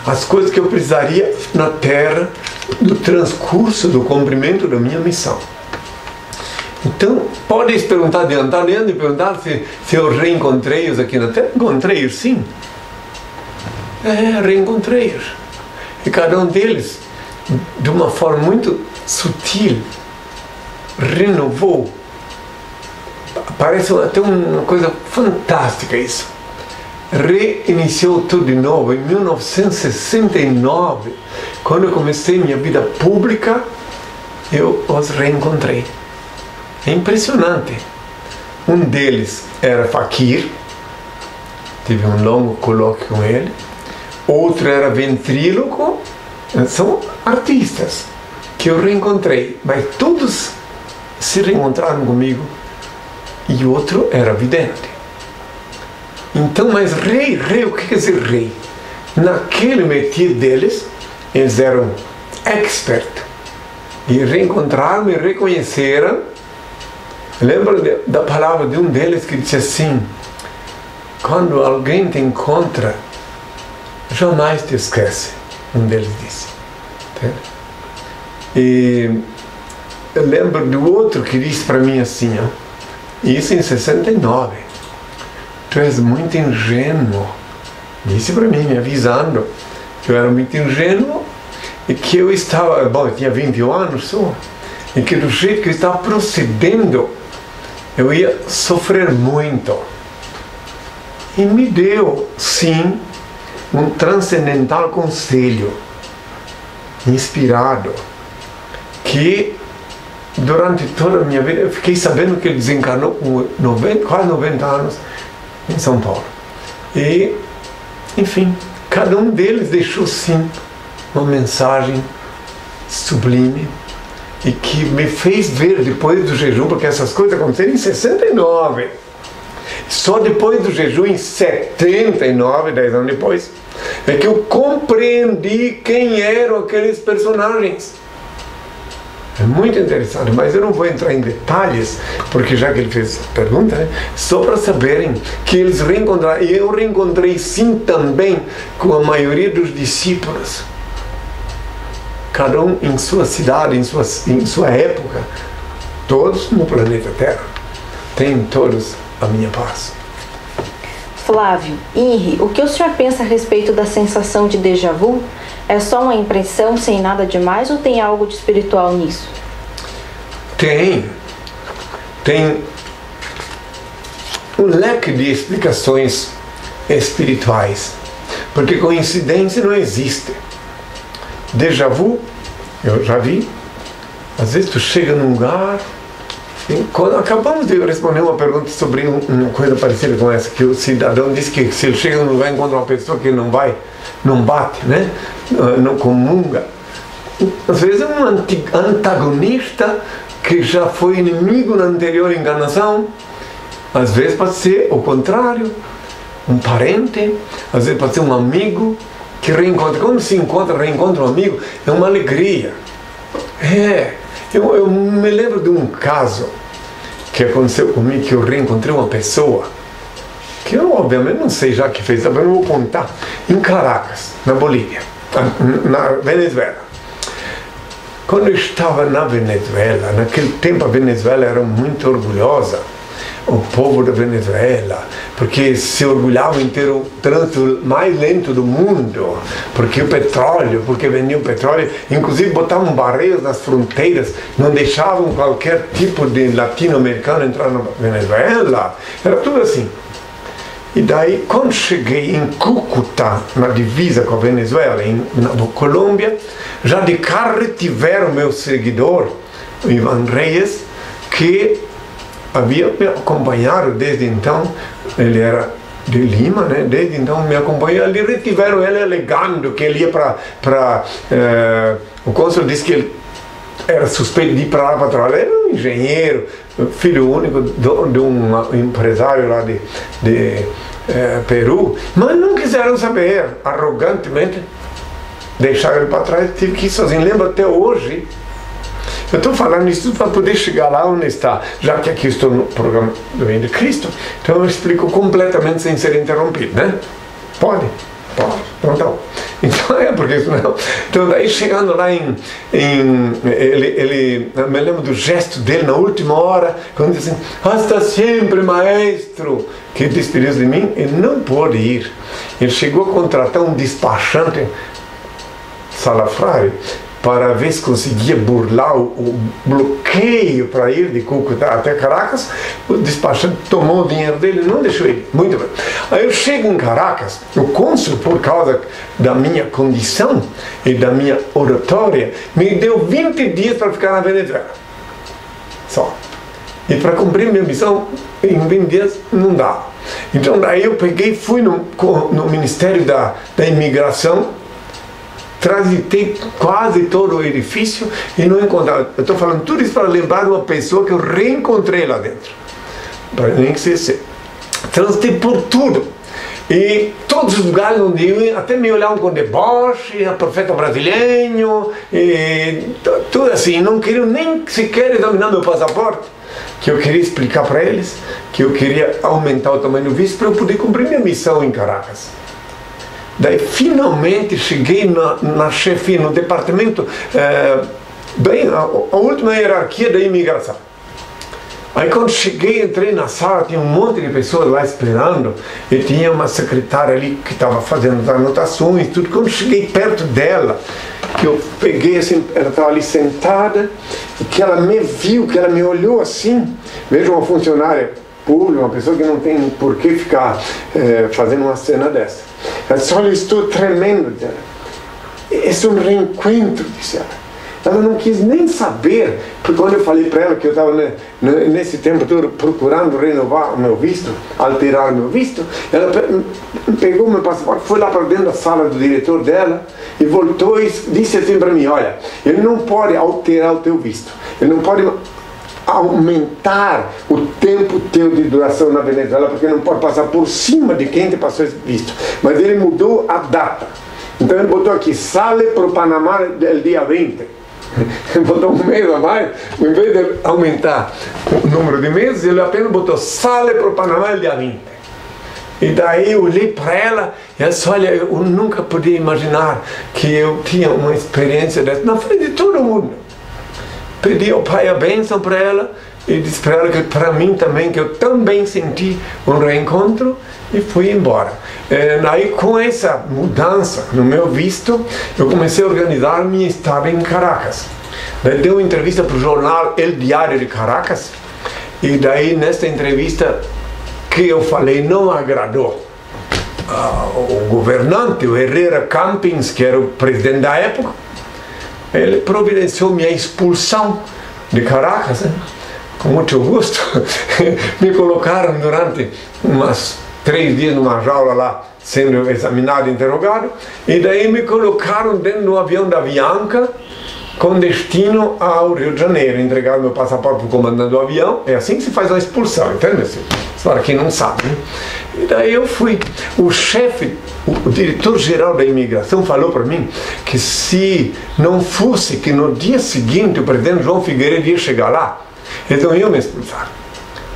as coisas que eu precisaria na terra do transcurso, do cumprimento da minha missão. Então, podes perguntar, adiantar, de perguntar se eu reencontrei-os aqui na terra. Encontrei-os, sim. Reencontrei-os. E cada um deles, de uma forma muito sutil, renovou. Parece até uma coisa fantástica isso. Reiniciou tudo de novo. Em 1969, quando eu comecei minha vida pública, eu os reencontrei. É impressionante. Um deles era faquir, tive um longo colóquio com ele. Outro era ventríloco. São artistas que eu reencontrei, mas todos se reencontraram comigo. E outro era vidente. Então, mas rei, o que quer dizer rei? Naquele métier deles, eles eram expert. E reencontraram e reconheceram Lembro da palavra de um deles que disse assim: quando alguém te encontra, jamais te esquece. Um deles disse. E eu lembro do outro que disse para mim assim, ó, isso em 69: tu és muito ingênuo. Disse para mim, me avisando que eu era muito ingênuo e que eu estava, bom, eu tinha 21 anos só, e que do jeito que eu estava procedendo, eu ia sofrer muito. E me deu, sim, um transcendental conselho, inspirado, que durante toda a minha vida eu fiquei sabendo que ele desencarnou com quase 90 anos em São Paulo. E, enfim, cada um deles deixou, sim, uma mensagem sublime e que me fez ver depois do jejum, porque essas coisas aconteceram em 69. Só depois do jejum, em 79, 10 anos depois, é que eu compreendi quem eram aqueles personagens. É muito interessante, mas eu não vou entrar em detalhes, porque já que ele fez essa pergunta, né, só para saberem que eles reencontraram, e eu reencontrei sim também com a maioria dos discípulos, cada um em sua cidade, em sua época, todos no planeta Terra, têm todos a minha paz. Flávio, Henri, o que o senhor pensa a respeito da sensação de déjà vu? É só uma impressão sem nada demais ou tem algo de espiritual nisso? Tem um leque de explicações espirituais, porque coincidência não existe. Déjà vu, eu já vi. Às vezes tu chega num lugar. Quando acabamos de responder uma pergunta sobre uma coisa parecida com essa, que o cidadão disse que se ele chega num lugar e encontra uma pessoa que não bate, né? Não comunga. Às vezes é um antagonista que já foi inimigo na anterior encarnação. Às vezes pode ser o contrário, um parente. Às vezes pode ser um amigo que reencontra. Quando se reencontra um amigo, é uma alegria. Eu me lembro de um caso que aconteceu comigo, que eu reencontrei uma pessoa que eu obviamente não sei já que fez, mas eu vou contar, em Caracas, na Bolívia, na Venezuela. Quando eu estava na Venezuela, naquele tempo a Venezuela era muito orgulhosa, o povo da Venezuela, porque se orgulhava em ter o trânsito mais lento do mundo, porque vendiam petróleo, inclusive botavam barreiras nas fronteiras, não deixavam qualquer tipo de latino-americano entrar na Venezuela, era tudo assim. E daí, quando cheguei em Cúcuta, na divisa com a Venezuela, na Colômbia, já de carro tiveram meu seguidor, o Ivan Reyes, que havia me acompanhado desde então. Ele era de Lima, né? Desde então me acompanhou. Ali retiveram ele alegando que ele ia para o cônsul disse que ele era suspeito de ir para lá para trabalhar. Ele era um engenheiro, filho único de um empresário lá de Peru, mas não quiseram saber, arrogantemente deixaram ele para trás. Tive que ir sozinho. Lembro até hoje. Eu estou falando isso tudo para poder chegar lá onde está, já que aqui estou no programa do Bem de Cristo, então eu explico completamente sem ser interrompido, né? Pode? Pode. Então, porque senão. Então, daí chegando lá ele me lembro do gesto dele na última hora, quando disse assim: hasta sempre, maestro, que despediu de mim, ele não pôde ir. Ele chegou a contratar um despachante salafrário para ver se conseguia burlar o bloqueio para ir de Cúcuta até Caracas. O despachante tomou o dinheiro dele e não deixou ele. Muito bem. Aí eu chego em Caracas, o cônsul, por causa da minha condição e da minha oratória, me deu 20 dias para ficar na Venezuela. Só. E para cumprir minha missão, em 20 dias não dá. Então daí eu peguei, fui no Ministério da Imigração, transitei quase todo o edifício e não encontrava. Eu estou falando tudo isso para lembrar de uma pessoa que eu reencontrei lá dentro. Para nem que se transitei por tudo. E todos os lugares onde eu ia, até me olhavam com deboche, a profeta brasileiro, e tudo assim. Não queriam nem sequer examinar meu passaporte, que eu queria explicar para eles que eu queria aumentar o tamanho do visto para eu poder cumprir minha missão em Caracas. Daí finalmente cheguei na chefia, no departamento, bem, a última hierarquia da imigração. Aí quando cheguei, entrei na sala, tinha um monte de pessoas lá esperando, e tinha uma secretária ali que estava fazendo as anotações, tudo. Quando cheguei perto dela, que eu peguei assim, ela estava ali sentada, e que ela me viu, que ela me olhou assim, veja uma funcionária pública, uma pessoa que não tem por que ficar fazendo uma cena dessa. Ela disse: olha, eu estou tremendo dela. Esse é um reencontro, disse ela. Ela não quis nem saber, porque quando eu falei para ela que eu estava nesse tempo todo procurando renovar o meu visto, alterar o meu visto, ela pegou o meu passaporte, foi lá para dentro da sala do diretor dela e voltou e disse assim para mim: olha, ele não pode alterar o teu visto, ele não pode aumentar o tempo teu de duração na Venezuela, porque não pode passar por cima de quem te passou esse visto, mas ele mudou a data. Então ele botou aqui: sale para o Panamá el dia 20. Ele botou um mês a mais, em vez de aumentar o número de meses, ele apenas botou: sale para o Panamá el dia 20. E daí eu olhei para ela e ela disse: olha, eu nunca podia imaginar que eu tinha uma experiência dessa na frente de todo mundo. Pedi ao Pai a bênção para ela e disse para ela que para mim também, que eu também senti um reencontro, e fui embora. Aí com essa mudança no meu visto, eu comecei a organizar minha estada em Caracas. Daí dei uma entrevista para o jornal El Diário de Caracas, e daí nesta entrevista que eu falei não agradou o governante, o Herrera Campins, que era o presidente da época. Ele providenciou minha expulsão de Caracas, né? Com muito gosto. Me colocaram durante umas 3 dias numa jaula lá, sendo examinado e interrogado, e daí me colocaram dentro do avião da Avianca com destino ao Rio de Janeiro. Entregaram meu passaporte para o comandante do avião. É assim que se faz uma expulsão, entende? Para quem não sabe, né? E daí eu fui. O chefe, o diretor-geral da imigração falou para mim que se não fosse que no dia seguinte o presidente João Figueiredo ia chegar lá, então iam me expulsar.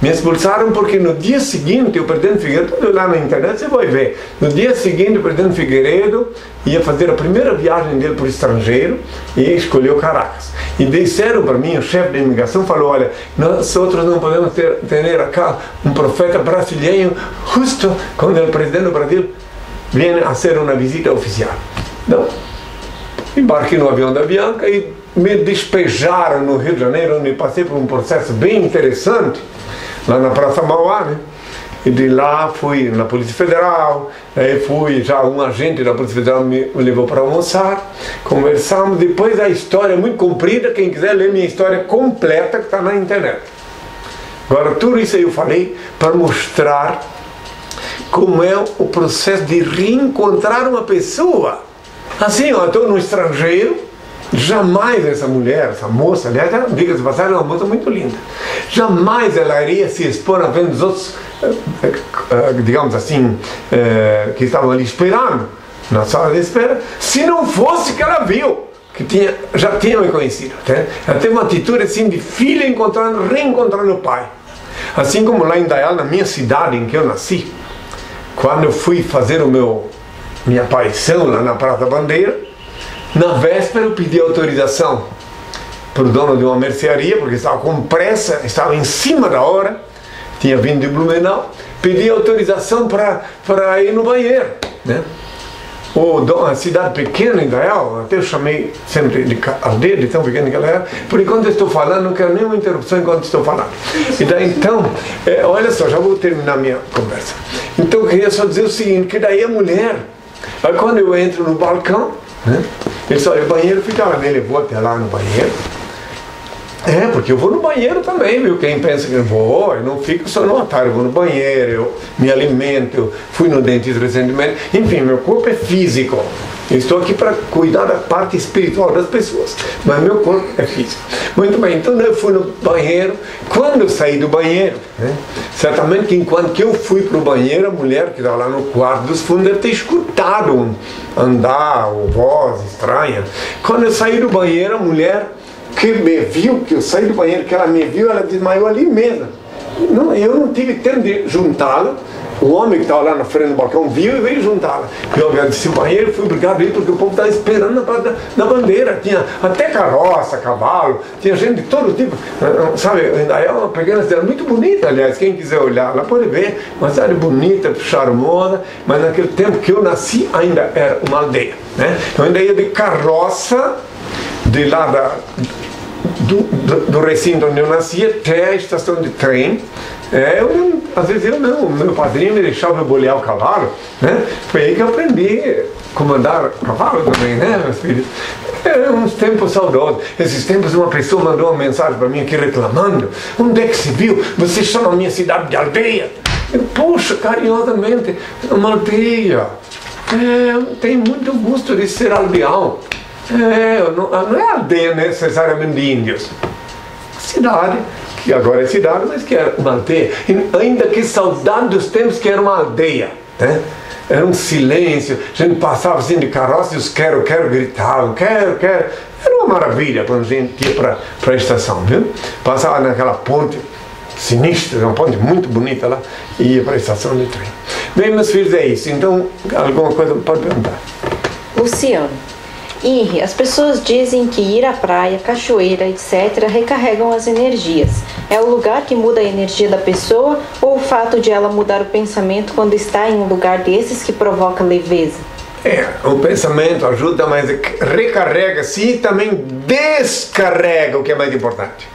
Me expulsaram porque no dia seguinte o presidente Figueiredo, tudo lá na internet você vai ver, no dia seguinte o presidente Figueiredo ia fazer a primeira viagem dele para o estrangeiro e escolheu Caracas. E disseram para mim, o chefe da imigração falou: olha, nós outros não podemos ter acá um profeta brasileiro justo quando o presidente do Brasil vem a ser uma visita oficial. Então, embarquei no avião da Avianca e me despejaram no Rio de Janeiro, onde passei por um processo bem interessante, lá na Praça Mauá, né? E de lá fui na Polícia Federal, aí fui, já um agente da Polícia Federal me levou para almoçar, conversamos. Depois a história é muito comprida, quem quiser ler minha história completa, que está na internet. Agora tudo isso aí eu falei para mostrar como é o processo de reencontrar uma pessoa. Assim, eu estou no estrangeiro, jamais essa mulher, essa moça, aliás, diga-se de passagem, é uma moça muito linda, jamais ela iria se expor à frente dos outros, digamos assim, que estavam ali esperando, na sala de espera, se não fosse que ela viu, que já tinha me conhecido. Tá? Ela teve uma atitude assim de filha reencontrando o pai. Assim como lá em Dayal, na minha cidade em que eu nasci, quando eu fui fazer minha aparição lá na Praça da Bandeira, na véspera eu pedi autorização para o dono de uma mercearia, porque estava com pressa, estava em cima da hora, tinha vindo de Blumenau, pedi autorização para ir no banheiro, né? A cidade pequena em Dayal, até eu chamei sempre de aldeia, de tão pequena que ela era, por enquanto eu estou falando, não quero nenhuma interrupção enquanto estou falando. E daí então, olha só, já vou terminar minha conversa. Então eu queria só dizer o seguinte, que daí a mulher, aí quando eu entro no balcão, né? Ele só, o banheiro fica lá, ele levou até lá no banheiro. Porque eu vou no banheiro também, viu? Quem pensa que eu não fico só no otário, eu vou no banheiro, eu me alimento, eu fui no dentista recentemente. Enfim, meu corpo é físico. Eu estou aqui para cuidar da parte espiritual das pessoas, mas meu corpo é físico. Muito bem, então eu fui no banheiro. Quando eu saí do banheiro, né, certamente que enquanto que eu fui para o banheiro, a mulher que estava lá no quarto dos fundos deve ter escutado um andar ou voz estranha. Quando eu saí do banheiro, a mulher que me viu, que eu saí do banheiro, que ela me viu, ela desmaiou ali mesmo. Não, eu não tive tempo de juntá-la. O homem que estava lá na frente do balcão viu e veio juntá-la. Eu agradeci o banheiro, fui obrigado a ir, porque o povo estava esperando na bandeira. Tinha até carroça, cavalo, tinha gente de todo tipo. Sabe, ainda é uma pequena cidade muito bonita, aliás. Quem quiser olhar lá pode ver. Uma cidade bonita, charmosa, mas naquele tempo que eu nasci ainda era uma aldeia. Né? Eu ainda ia de carroça de lá do recinto onde eu nasci até a estação de trem. Às vezes o meu padrinho me deixava eu bolear o cavalo, né? Foi aí que eu aprendi a comandar cavalo também, né, meus filhos? Uns tempos saudosos. Esses tempos uma pessoa mandou uma mensagem para mim aqui reclamando: onde é que se viu? Você chama a minha cidade de aldeia? Poxa, carinhosamente, uma aldeia. Tem muito gosto de ser aldeão. Não é aldeia necessariamente de índios. Cidade, que agora é cidade, mas que era uma aldeia. E ainda que saudade dos tempos que era uma aldeia, né? Era um silêncio, a gente passava assim de carroça e os quero gritavam, quero. Era uma maravilha quando a gente ia para a estação, viu? Passava naquela ponte sinistra, uma ponte muito bonita lá, e ia para a estação de trem. Bem, meus filhos, é isso. Então, alguma coisa pode perguntar. Luciano. Henri, as pessoas dizem que ir à praia, cachoeira, etc. recarregam as energias. É o lugar que muda a energia da pessoa ou o fato de ela mudar o pensamento quando está em um lugar desses que provoca leveza? O pensamento ajuda, mas recarrega sim, e também descarrega, o que é mais importante.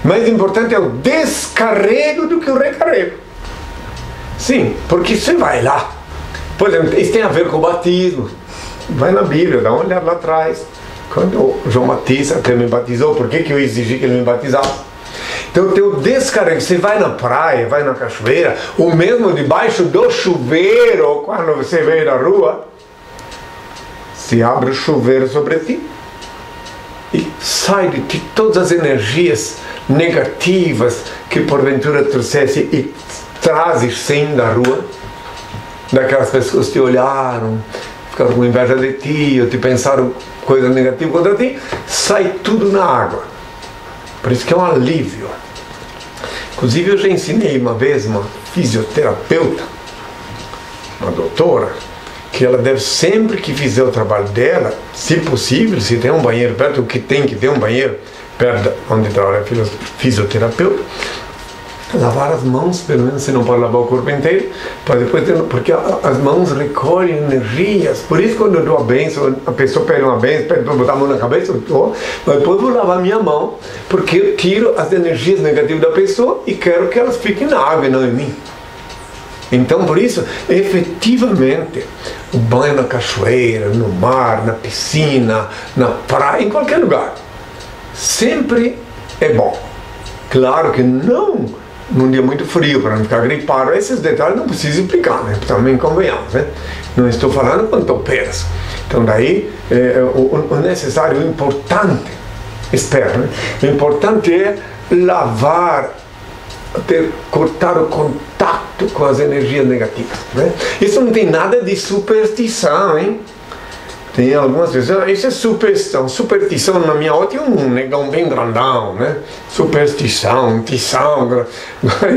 Mais importante é o descarrego do que o recarrego. Sim, porque você vai lá. Por exemplo, isso tem a ver com o batismo. Vai na Bíblia, dá uma olhada lá atrás. Quando João Batista até me batizou, por que eu exigi que ele me batizasse? Então tem o descarrego. Você vai na praia, vai na cachoeira, ou mesmo debaixo do chuveiro, quando você veio da rua, se abre o chuveiro sobre ti e sai de ti todas as energias negativas que porventura trouxesse e trazes sim da rua, daquelas pessoas que te olharam, ficaram com inveja de ti, ou te pensaram coisas negativas contra ti, sai tudo na água. Por isso que é um alívio. Inclusive eu já ensinei uma vez uma fisioterapeuta, uma doutora, que ela deve sempre que fizer o trabalho dela, se possível, se tem um banheiro perto, o que tem que ter um banheiro perto onde trabalha a fisioterapeuta, lavar as mãos, pelo menos se não pode lavar o corpo inteiro, para depois ter, porque as mãos recolhem energias. Por isso quando eu dou a bênção, a pessoa pede uma bênção, pede para botar a mão na cabeça, eu dou, mas depois vou lavar minha mão, porque eu tiro as energias negativas da pessoa e quero que elas fiquem na água e não em mim. Então por isso, efetivamente, o banho na cachoeira, no mar, na piscina, na praia, em qualquer lugar, sempre é bom. Claro que não num dia muito frio, para não ficar gripado. Esses detalhes não preciso explicar, né? Também convenhamos, né? Não estou falando com topeiras. Então daí, o necessário, o importante, espera, né? O importante é lavar, cortar o contato com as energias negativas, né? Isso não tem nada de superstição, hein? Tem algumas pessoas, isso é superstição. Superstição, na minha ótica, é um negão bem grandão, né? Superstição, tição.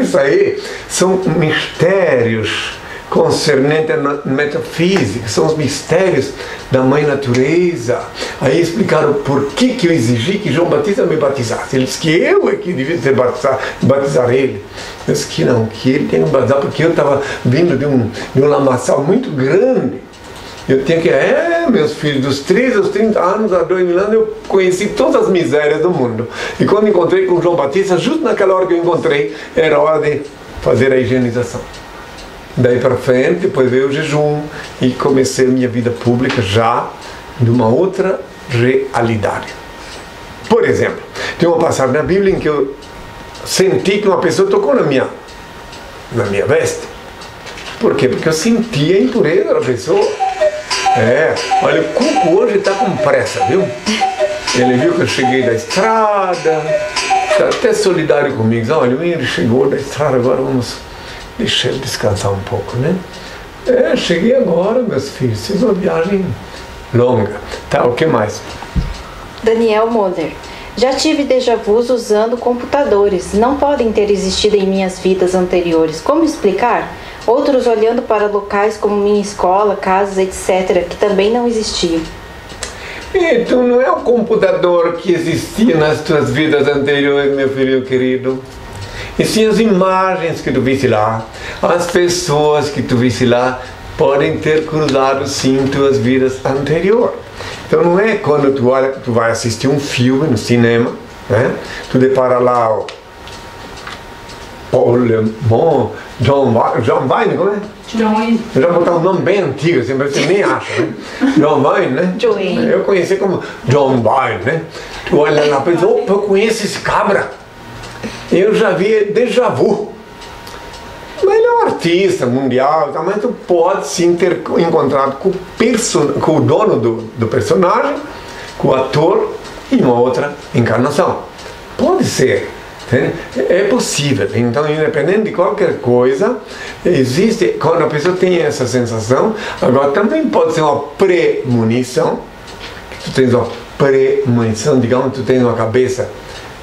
Isso aí são mistérios concernentes à metafísica, são os mistérios da mãe natureza. Aí explicaram por que eu exigi que João Batista me batizasse. Ele disse que eu é que devia ter batizar ele. Eu disse que não, que ele tem que batizar, porque eu estava vindo de um lamaçal muito grande. Eu tinha que, meus filhos, dos 13 aos 30 anos, há 2000 anos, eu conheci todas as misérias do mundo. E quando encontrei com João Batista, justo naquela hora que eu encontrei, era hora de fazer a higienização. Daí para frente, depois veio o jejum e comecei a minha vida pública já numa outra realidade. Por exemplo, tem uma passagem na Bíblia em que eu senti que uma pessoa tocou na minha veste. Por quê? Porque eu sentia a impureza da pessoa. Olha, o Cuco hoje está com pressa, viu? Ele viu que eu cheguei da estrada, está até solidário comigo. Diz, olha, ele chegou da estrada, agora vamos deixar ele descansar um pouco, né? Cheguei agora, meus filhos, fiz uma viagem longa. Tá, o que mais? Daniel Moller. Já tive déjà vus usando computadores. Não podem ter existido em minhas vidas anteriores. Como explicar? Outros olhando para locais como minha escola, casas, etc., que também não existiam. Então não é o computador que existia nas tuas vidas anteriores, meu filho querido. E sim as imagens que tu viste lá, as pessoas que tu viste lá, podem ter cruzado sim em tuas vidas anteriores. Então não é quando tu vai assistir um filme no cinema, né? Tu depara lá o Paul Le Bon, John Wayne, como é? John Wayne. Eu já vou botar um nome bem antigo, assim, você nem acha, né? John Wayne, né? John Wayne. Eu conheci como John Wayne, né? Tu olha lá e pensa, opa, eu conheço esse cabra. Eu já vi déjà vu. Mas ele é um artista mundial, mas tu pode sim ter encontrado com o dono do personagem, com o ator, em uma outra encarnação. Pode ser. É possível. Então, independente de qualquer coisa, existe, quando a pessoa tem essa sensação, agora também pode ser uma premonição. Tu tens uma premonição, digamos, tu tens uma cabeça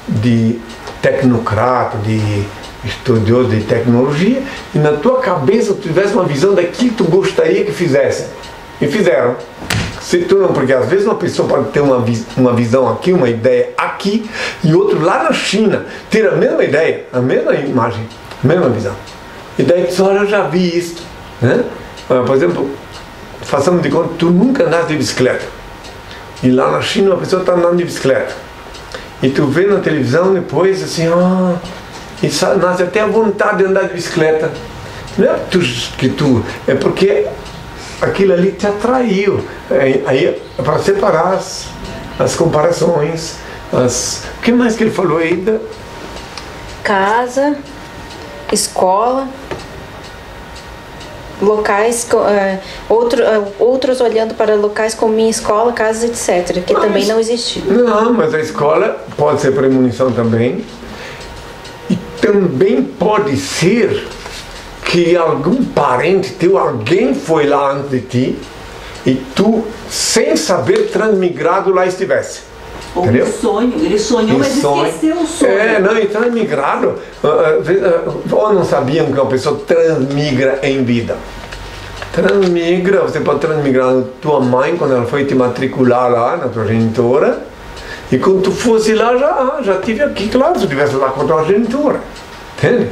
de tecnocrata, de estudioso de tecnologia, e na tua cabeça tu tivesse uma visão daquilo que tu gostaria que fizessem. E fizeram. Se tu não, porque às vezes uma pessoa pode ter uma visão aqui, uma ideia aqui, e outro lá na China ter a mesma ideia, a mesma imagem, a mesma visão. E daí tu olha, eu já vi isso, né? Por exemplo, façamos de conta que tu nunca andaste de bicicleta. E lá na China uma pessoa está andando de bicicleta. E tu vê na televisão depois assim, e nasce até a vontade de andar de bicicleta. Não é é porque aquilo ali te atraiu. Aí é para separar as comparações. O que mais que ele falou ainda? Casa, escola, locais, outros olhando para locais como minha escola, casas, etc., que também não existiam. Não, mas a escola pode ser premonição também. E também pode ser que algum parente teu, alguém foi lá antes de ti e tu, sem saber, transmigrado lá estivesse. Ou um sonho, ele sonhou, mas esqueceu o sonho. Não, e transmigrado, ou não sabiam que uma pessoa transmigra em vida. Transmigra, você pode transmigrar na tua mãe quando ela foi te matricular lá na tua genitora, e quando tu fosse lá, já tive aqui, claro, se tu estivesse lá com a tua genitora. Entende?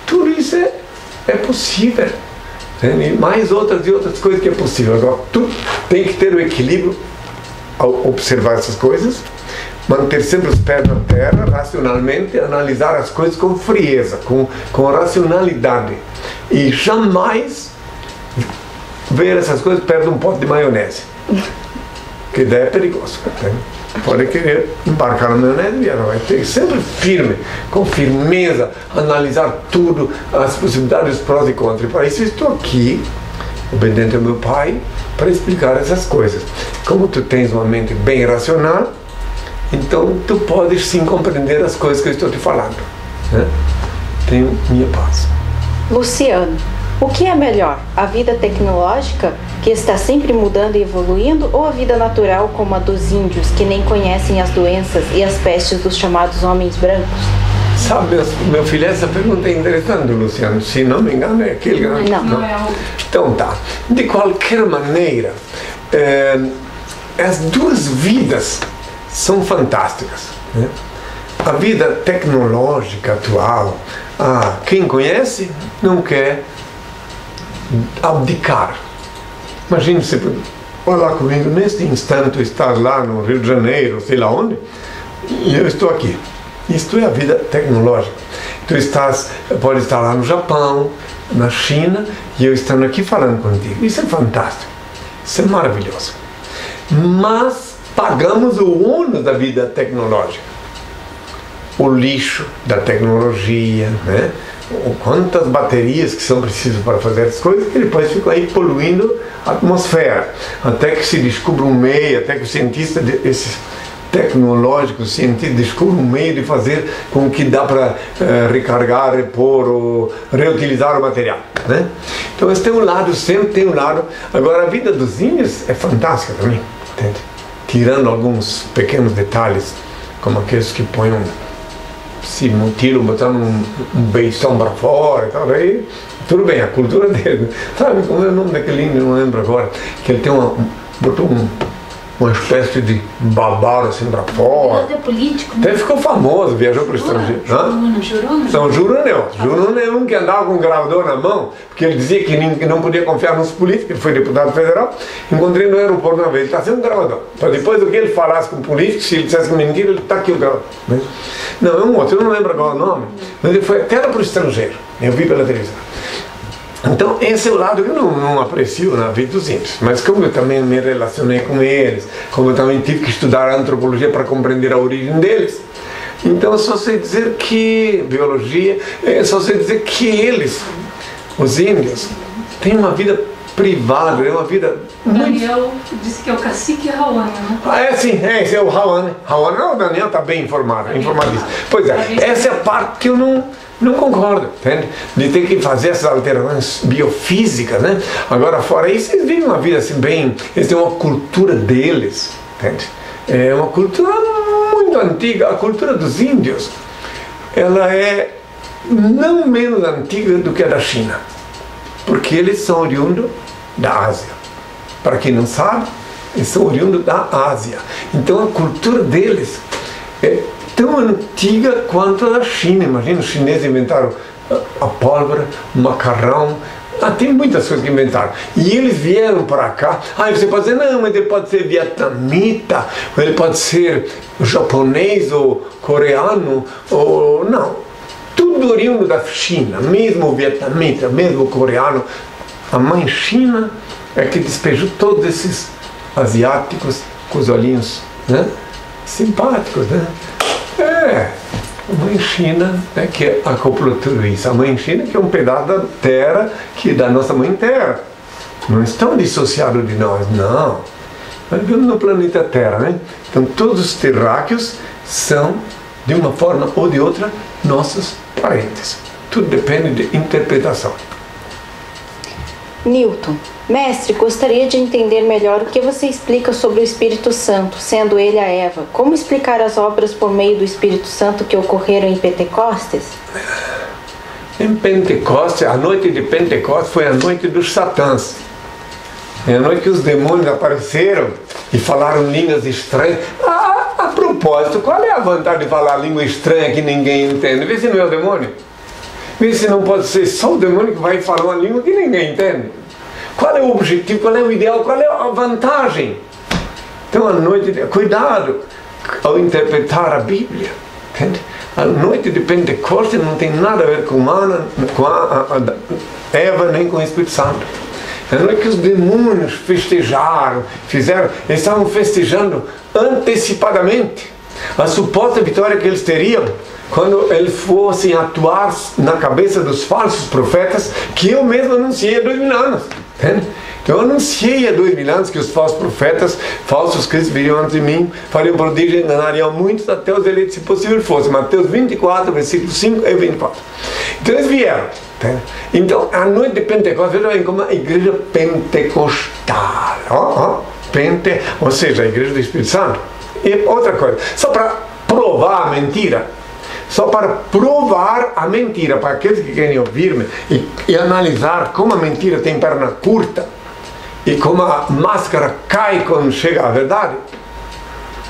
Tudo isso é possível. Entende? Mais outras coisas que é possível. Agora, tu tem que ter o equilíbrio ao observar essas coisas, manter sempre os pés na terra, racionalmente, analisar as coisas com frieza, com racionalidade. E jamais ver essas coisas perto de um pote de maionese. Que daí é perigoso. Entende? Pode querer embarcar na maionese e ela vai ter sempre firme, com firmeza, analisar tudo, as possibilidades, os prós e contras. E para isso eu estou aqui, obediente ao meu pai, para explicar essas coisas. Como tu tens uma mente bem racional, então tu podes sim compreender as coisas que eu estou te falando, né? Tenho minha paz. Luciano, o que é melhor? A vida tecnológica, que está sempre mudando e evoluindo, ou a vida natural como a dos índios, que nem conhecem as doenças e as pestes dos chamados homens brancos? Sabe, meu filho, essa pergunta é interessante, Luciano. Se não me engano, é aquele grande... Não é o... Então tá. De qualquer maneira, as duas vidas são fantásticas, né? A vida tecnológica atual, quem conhece não quer abdicar. Imagine se olha comigo, neste instante estar lá no Rio de Janeiro, sei lá onde, e eu estou aqui. Isto é a vida tecnológica. Tu pode estar lá no Japão, na China, e eu estando aqui falando contigo. Isso é fantástico. Isso é maravilhoso. Mas pagamos o ônus da vida tecnológica. o lixo da tecnologia, né? Quantas baterias que são precisas para fazer as coisas, que depois ficam aí poluindo a atmosfera, até que se descubra um meio, até que os cientistas, esses tecnológicos, cientistas descubram um meio de fazer com que dá para recargar, repor ou reutilizar o material, né? Então esse tem um lado, sempre tem um lado. Agora a vida dos índios é fantástica também, entende? Tirando alguns pequenos detalhes, como aqueles que põem se mutilam, botando um beição para fora e tal, aí tudo bem, a cultura dele. Sabe como é o nome daquele índio, não lembro agora, que ele tem botou uma espécie de babado assim para fora. Ele é político, né? Até ficou famoso, viajou para o estrangeiro. Juruna? Não, Juruna é um que andava com um gravador na mão, porque ele dizia que não podia confiar nos políticos, ele foi deputado federal. Encontrei no aeroporto uma vez, ele está sem um gravador. Para depois do que ele falasse com o político, se ele dissesse mentira, ele está aqui o gravador. Não, é um outro, eu não lembro agora o nome, mas ele foi até para o estrangeiro, eu vi pela televisão. Então, esse é o lado que eu não aprecio na vida dos índios. Mas como eu também me relacionei com eles, como eu também tive que estudar antropologia para compreender a origem deles, então eu só sei dizer que, biologia, só sei dizer que eles, os índios, têm uma vida privada, é uma vida muito... Daniel disse que é o cacique Rawana, né? Ah, sim, esse é o Rawana. Rawana, o Daniel está bem informadíssimo. Pois é, essa é a parte que eu não concordo, entende? De ter que fazer essas alterações biofísicas, né? Agora, fora isso, eles vivem uma vida assim bem... Eles têm uma cultura deles, entende? É uma cultura muito antiga. A cultura dos índios, ela é não menos antiga do que a da China. Porque eles são oriundos da Ásia. Para quem não sabe, eles são oriundos da Ásia. Então, a cultura deles é tão antiga quanto a da China. Imagina, os chineses inventaram a pólvora, o macarrão, tem muitas coisas que inventaram. E eles vieram para cá. Você pode dizer, não, mas ele pode ser vietnamita, ou ele pode ser japonês, ou coreano, ou não. Tudo oriundo da China, mesmo o vietnamita, mesmo o coreano. A mãe China é que despejou todos esses asiáticos com os olhinhos, né, simpáticos, né? A mãe China é que acoplou tudo isso. A mãe China que é um pedaço da terra, que é da nossa mãe terra. Não estão dissociados de nós, não. Nós vivemos no planeta Terra, né? Então todos os terráqueos são, de uma forma ou de outra, nossos parentes. Tudo depende de interpretação. Newton, mestre, gostaria de entender melhor o que você explica sobre o Espírito Santo, sendo ele a Eva. Como explicar as obras por meio do Espírito Santo que ocorreram em Pentecostes? Em Pentecostes, a noite de Pentecostes foi a noite dos satãs. É a noite que os demônios apareceram e falaram línguas estranhas. A propósito, qual é a vantagem de falar língua estranha que ninguém entende? Vê se não é o demônio. Vê se não pode ser só o demônio que vai falar uma língua que ninguém entende. Qual é o objetivo, qual é o ideal, qual é a vantagem? Então a noite de... Cuidado ao interpretar a Bíblia. Entende? A noite de Pentecostes não tem nada a ver com a Eva nem com o Espírito Santo. É a noite que os demônios festejaram, eles estavam festejando antecipadamente a suposta vitória que eles teriam quando eles fossem atuar na cabeça dos falsos profetas, que eu mesmo anunciei há 2000 anos. Entende? Então eu anunciei há 2000 anos que os falsos profetas, falsos cristos viriam antes de mim, fariam prodígio, enganariam muitos, até os eleitos, se possível fosse. Mateus 24, versículos 5 e 24. Então eles vieram. Entende? Então a noite de Pentecostes, veja bem como a igreja pentecostal, ou seja, a igreja do Espírito Santo. E outra coisa, só para provar a mentira, para aqueles que querem ouvir-me e analisar como a mentira tem perna curta e como a máscara cai quando chega a verdade.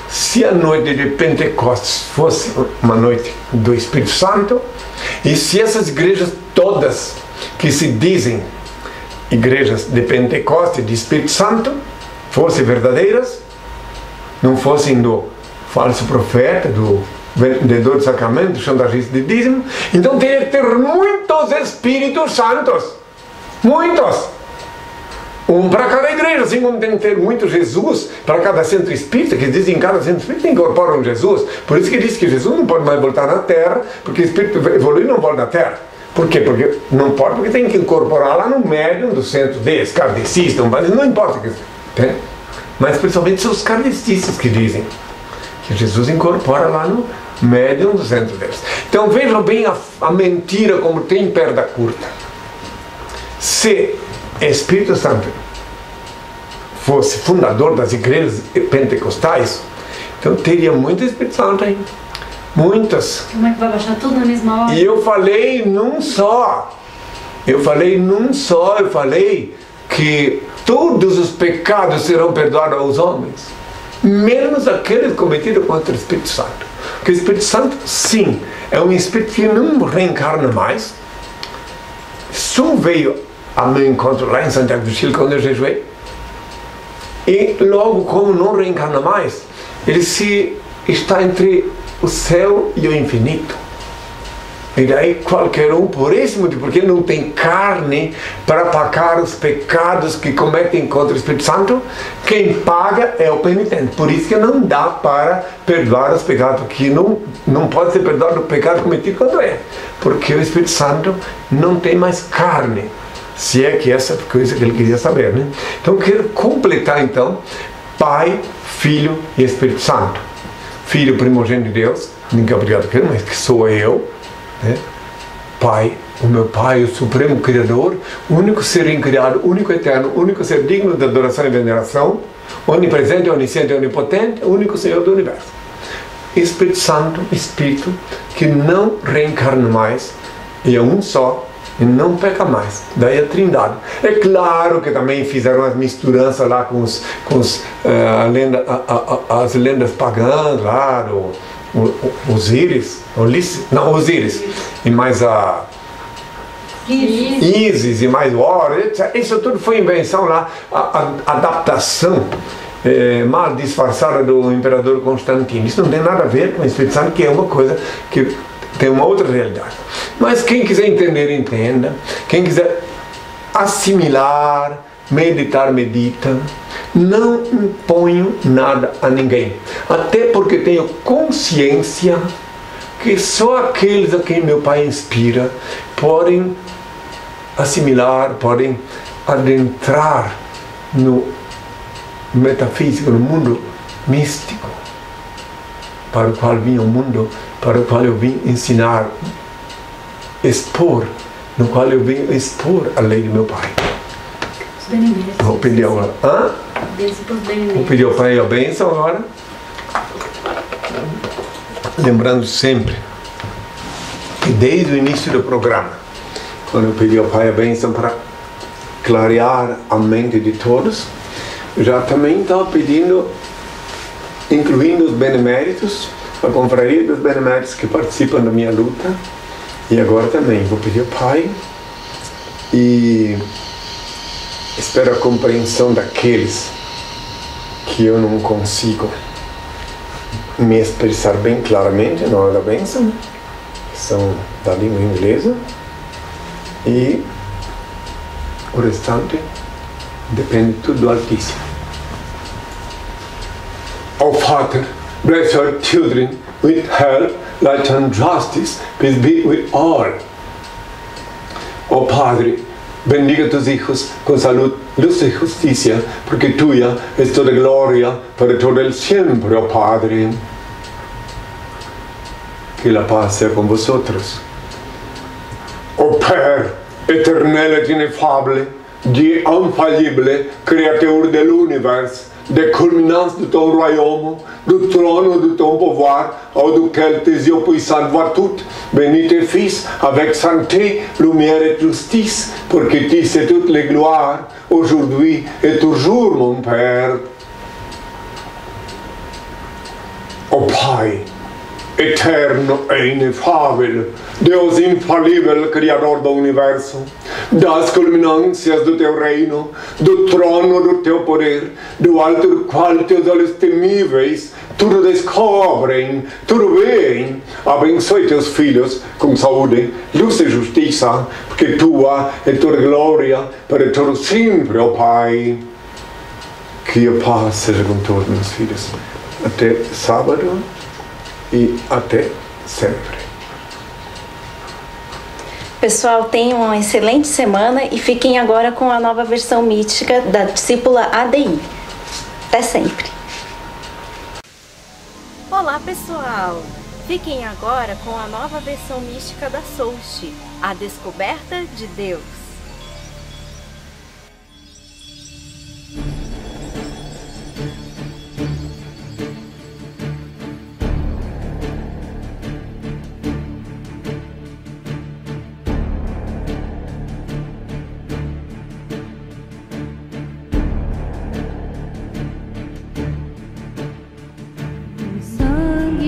Se a noite de Pentecostes fosse uma noite do Espírito Santo, e se essas igrejas todas que se dizem igrejas de Pentecostes, de Espírito Santo, fossem verdadeiras, não fossem do falso profeta, do vendedor de sacramento, do chantagista de dízimo, então teria que ter muitos Espíritos Santos. Muitos. Um para cada igreja, assim como tem que ter muito Jesus para cada centro espírita, que dizem que cada centro espírita incorpora um Jesus. Por isso que diz que Jesus não pode mais voltar na Terra, porque o espírito evolui não volta na Terra. Por quê? Porque não pode, porque tem que incorporar lá no médium do centro deles, kardecista, não importa. Né? Mas principalmente são os kardecistas que dizem que Jesus incorpora lá no médium do centro deles. Então vejam bem a mentira como tem perda curta. Se Espírito Santo fosse fundador das igrejas pentecostais, então teria muito Espírito Santo aí. Muitas. Como é que vai baixar tudo na mesma hora? E eu falei num só. Eu falei que todos os pecados serão perdoados aos homens, menos aqueles cometidos contra o Espírito Santo. Porque o Espírito Santo, sim, é um Espírito que não reencarna mais. Só veio a meu encontro lá em Santiago do Chile quando eu jejuei. E logo, como não reencarna mais, ele está entre o céu e o infinito. E daí qualquer um, por esse motivo, porque não tem carne para pagar os pecados que cometem contra o Espírito Santo, quem paga é o penitente. Por isso que não dá para perdoar os pecados, porque não pode ser perdoado o pecado cometido contra ele, porque o Espírito Santo não tem mais carne. Se é que essa coisa que ele queria saber, né? Então eu quero completar então Pai, Filho e Espírito Santo. Filho primogênito de Deus, ninguém é obrigado a crer, mas que sou eu, né? Pai, o meu Pai, o Supremo Criador, único ser incriado, único eterno, único ser digno de adoração e veneração, onipresente, onisciente e onipotente, único Senhor do Universo. Espírito Santo, Espírito que não reencarna mais, e é um só, e não peca mais. Daí a Trindade. É claro que também fizeram as misturanças lá com as lendas pagãs lá, Osíris, e mais a Ísis e mais Horus, isso tudo foi invenção lá, a adaptação mal disfarçada do imperador Constantino. Isso não tem nada a ver com o Espírito Santo, que é uma coisa que tem uma outra realidade. Mas quem quiser entender, entenda. Quem quiser assimilar, meditar, medita. Não imponho nada a ninguém. Até porque tenho consciência que só aqueles a quem meu Pai inspira podem assimilar, podem adentrar no metafísico, no mundo místico, para o qual vim ao mundo, para o qual eu vim ensinar, expor, no qual eu vim expor a lei do meu Pai. Vou pedir agora. Vou pedir ao Pai a bênção agora. Lembrando sempre que desde o início do programa, quando eu pedi ao Pai a bênção para clarear a mente de todos, eu já também estava pedindo, incluindo os beneméritos, a confraria dos beneméritos que participam da minha luta. E agora também vou pedir ao Pai e espero a compreensão daqueles que eu não consigo me expressar bem claramente na hora da bênção, que são da língua inglesa, e o restante depende tudo do Altíssimo. Oh Father, bless your children with health, light and justice, peace be with all. Oh Padre, bendiga tus hijos con salud, luz y justicia, porque tuya es toda gloria para todo el siempre, oh Padre. Que la paz sea con vosotros. Oh Père, éternel et ineffable, Dieu infaillible, créateur de l'univers, des culminances de ton royaume, du trône de ton pouvoir, auquel tes yeux puissants voient tout, bénis tes fils avec santé, lumière et justice, pour que tu sais toutes les gloires, aujourd'hui et toujours, mon Père. Ô Pai, eterno e inefável, Deus infalível, Criador do Universo, das culminâncias do teu reino, do trono do teu poder, do alto do qual teus olhos temíveis tudo descobrem, tudo veem. Abençoe teus filhos com saúde, luz e justiça, porque tua é toda glória para todo sempre, ó Pai. Que a paz seja com todos meus filhos. Até sábado e até sempre. Pessoal, tenham uma excelente semana e fiquem agora com a nova versão mística da discípula ADI. Até sempre. Olá, pessoal! Fiquem agora com a nova versão mística da Soulst, a descoberta de Deus.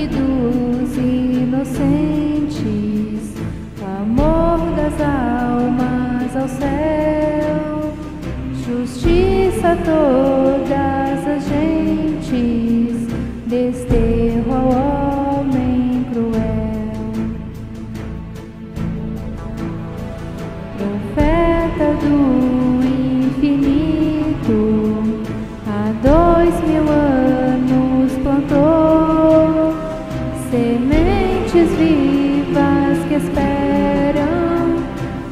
Dos inocentes, o amor das almas ao céu, justiça a todas as gentes, desterro ao homem cruel. Profeta do infinito, há 2000 anos plantou sementes vivas que esperam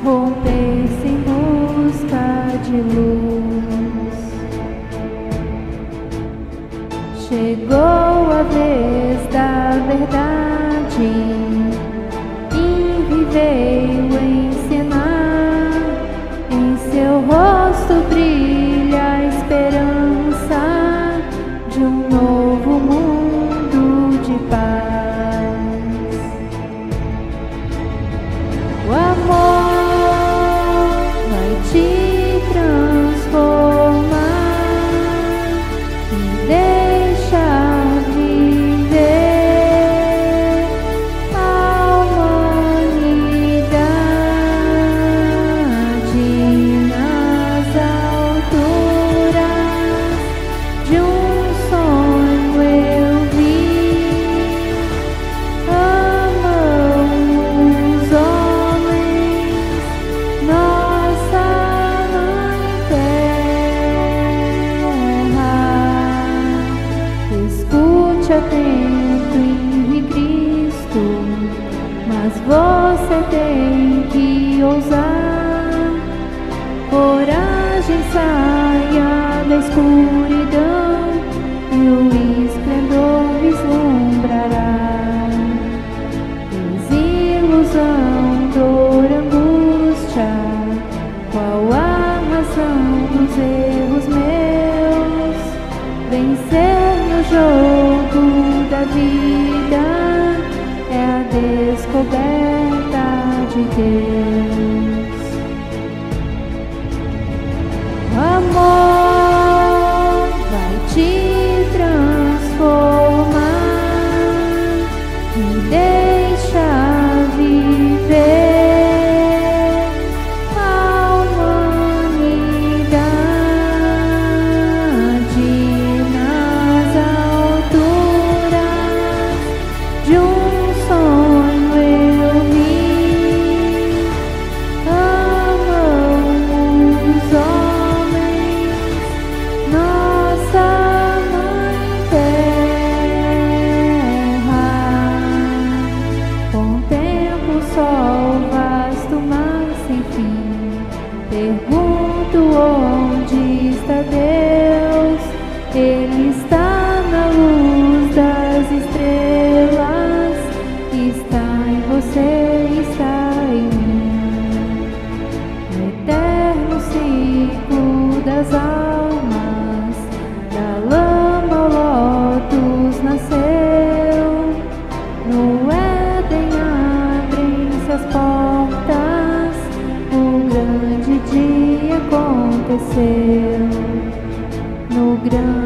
romper-se em busca de luz. Chegou a vez da verdade e veio ensinar. Em seu rosto brilha a esperança de um novo mundo de paz. O amor vai te transformar e deixar viver a humanidade nas alturas de um sonho. Eu vi, amamos homens, nossa mãe terra. Escute atento em Cristo, mas você tem que ousar. Coragem, saia da escuridão e o esplendor vislumbrará. Desilusão, dor, angústia, qual a razão dos erros meus? Vencer no jogo da vida é a descoberta de Deus. O amor vai te transformar e deixar viver a humanidade nas alturas de um sonho. Eu vi, amamos homens, nossa mãe terra. Contemplo o sol vasto, mar sem fim. Pergunto onde está Deus. Ele está na luz das estrelas, está em você, está em mim. No eterno ciclo das almas, da lama o lótus nasceu. No Éden abrem-se as portas, o grande dia aconteceu. No grande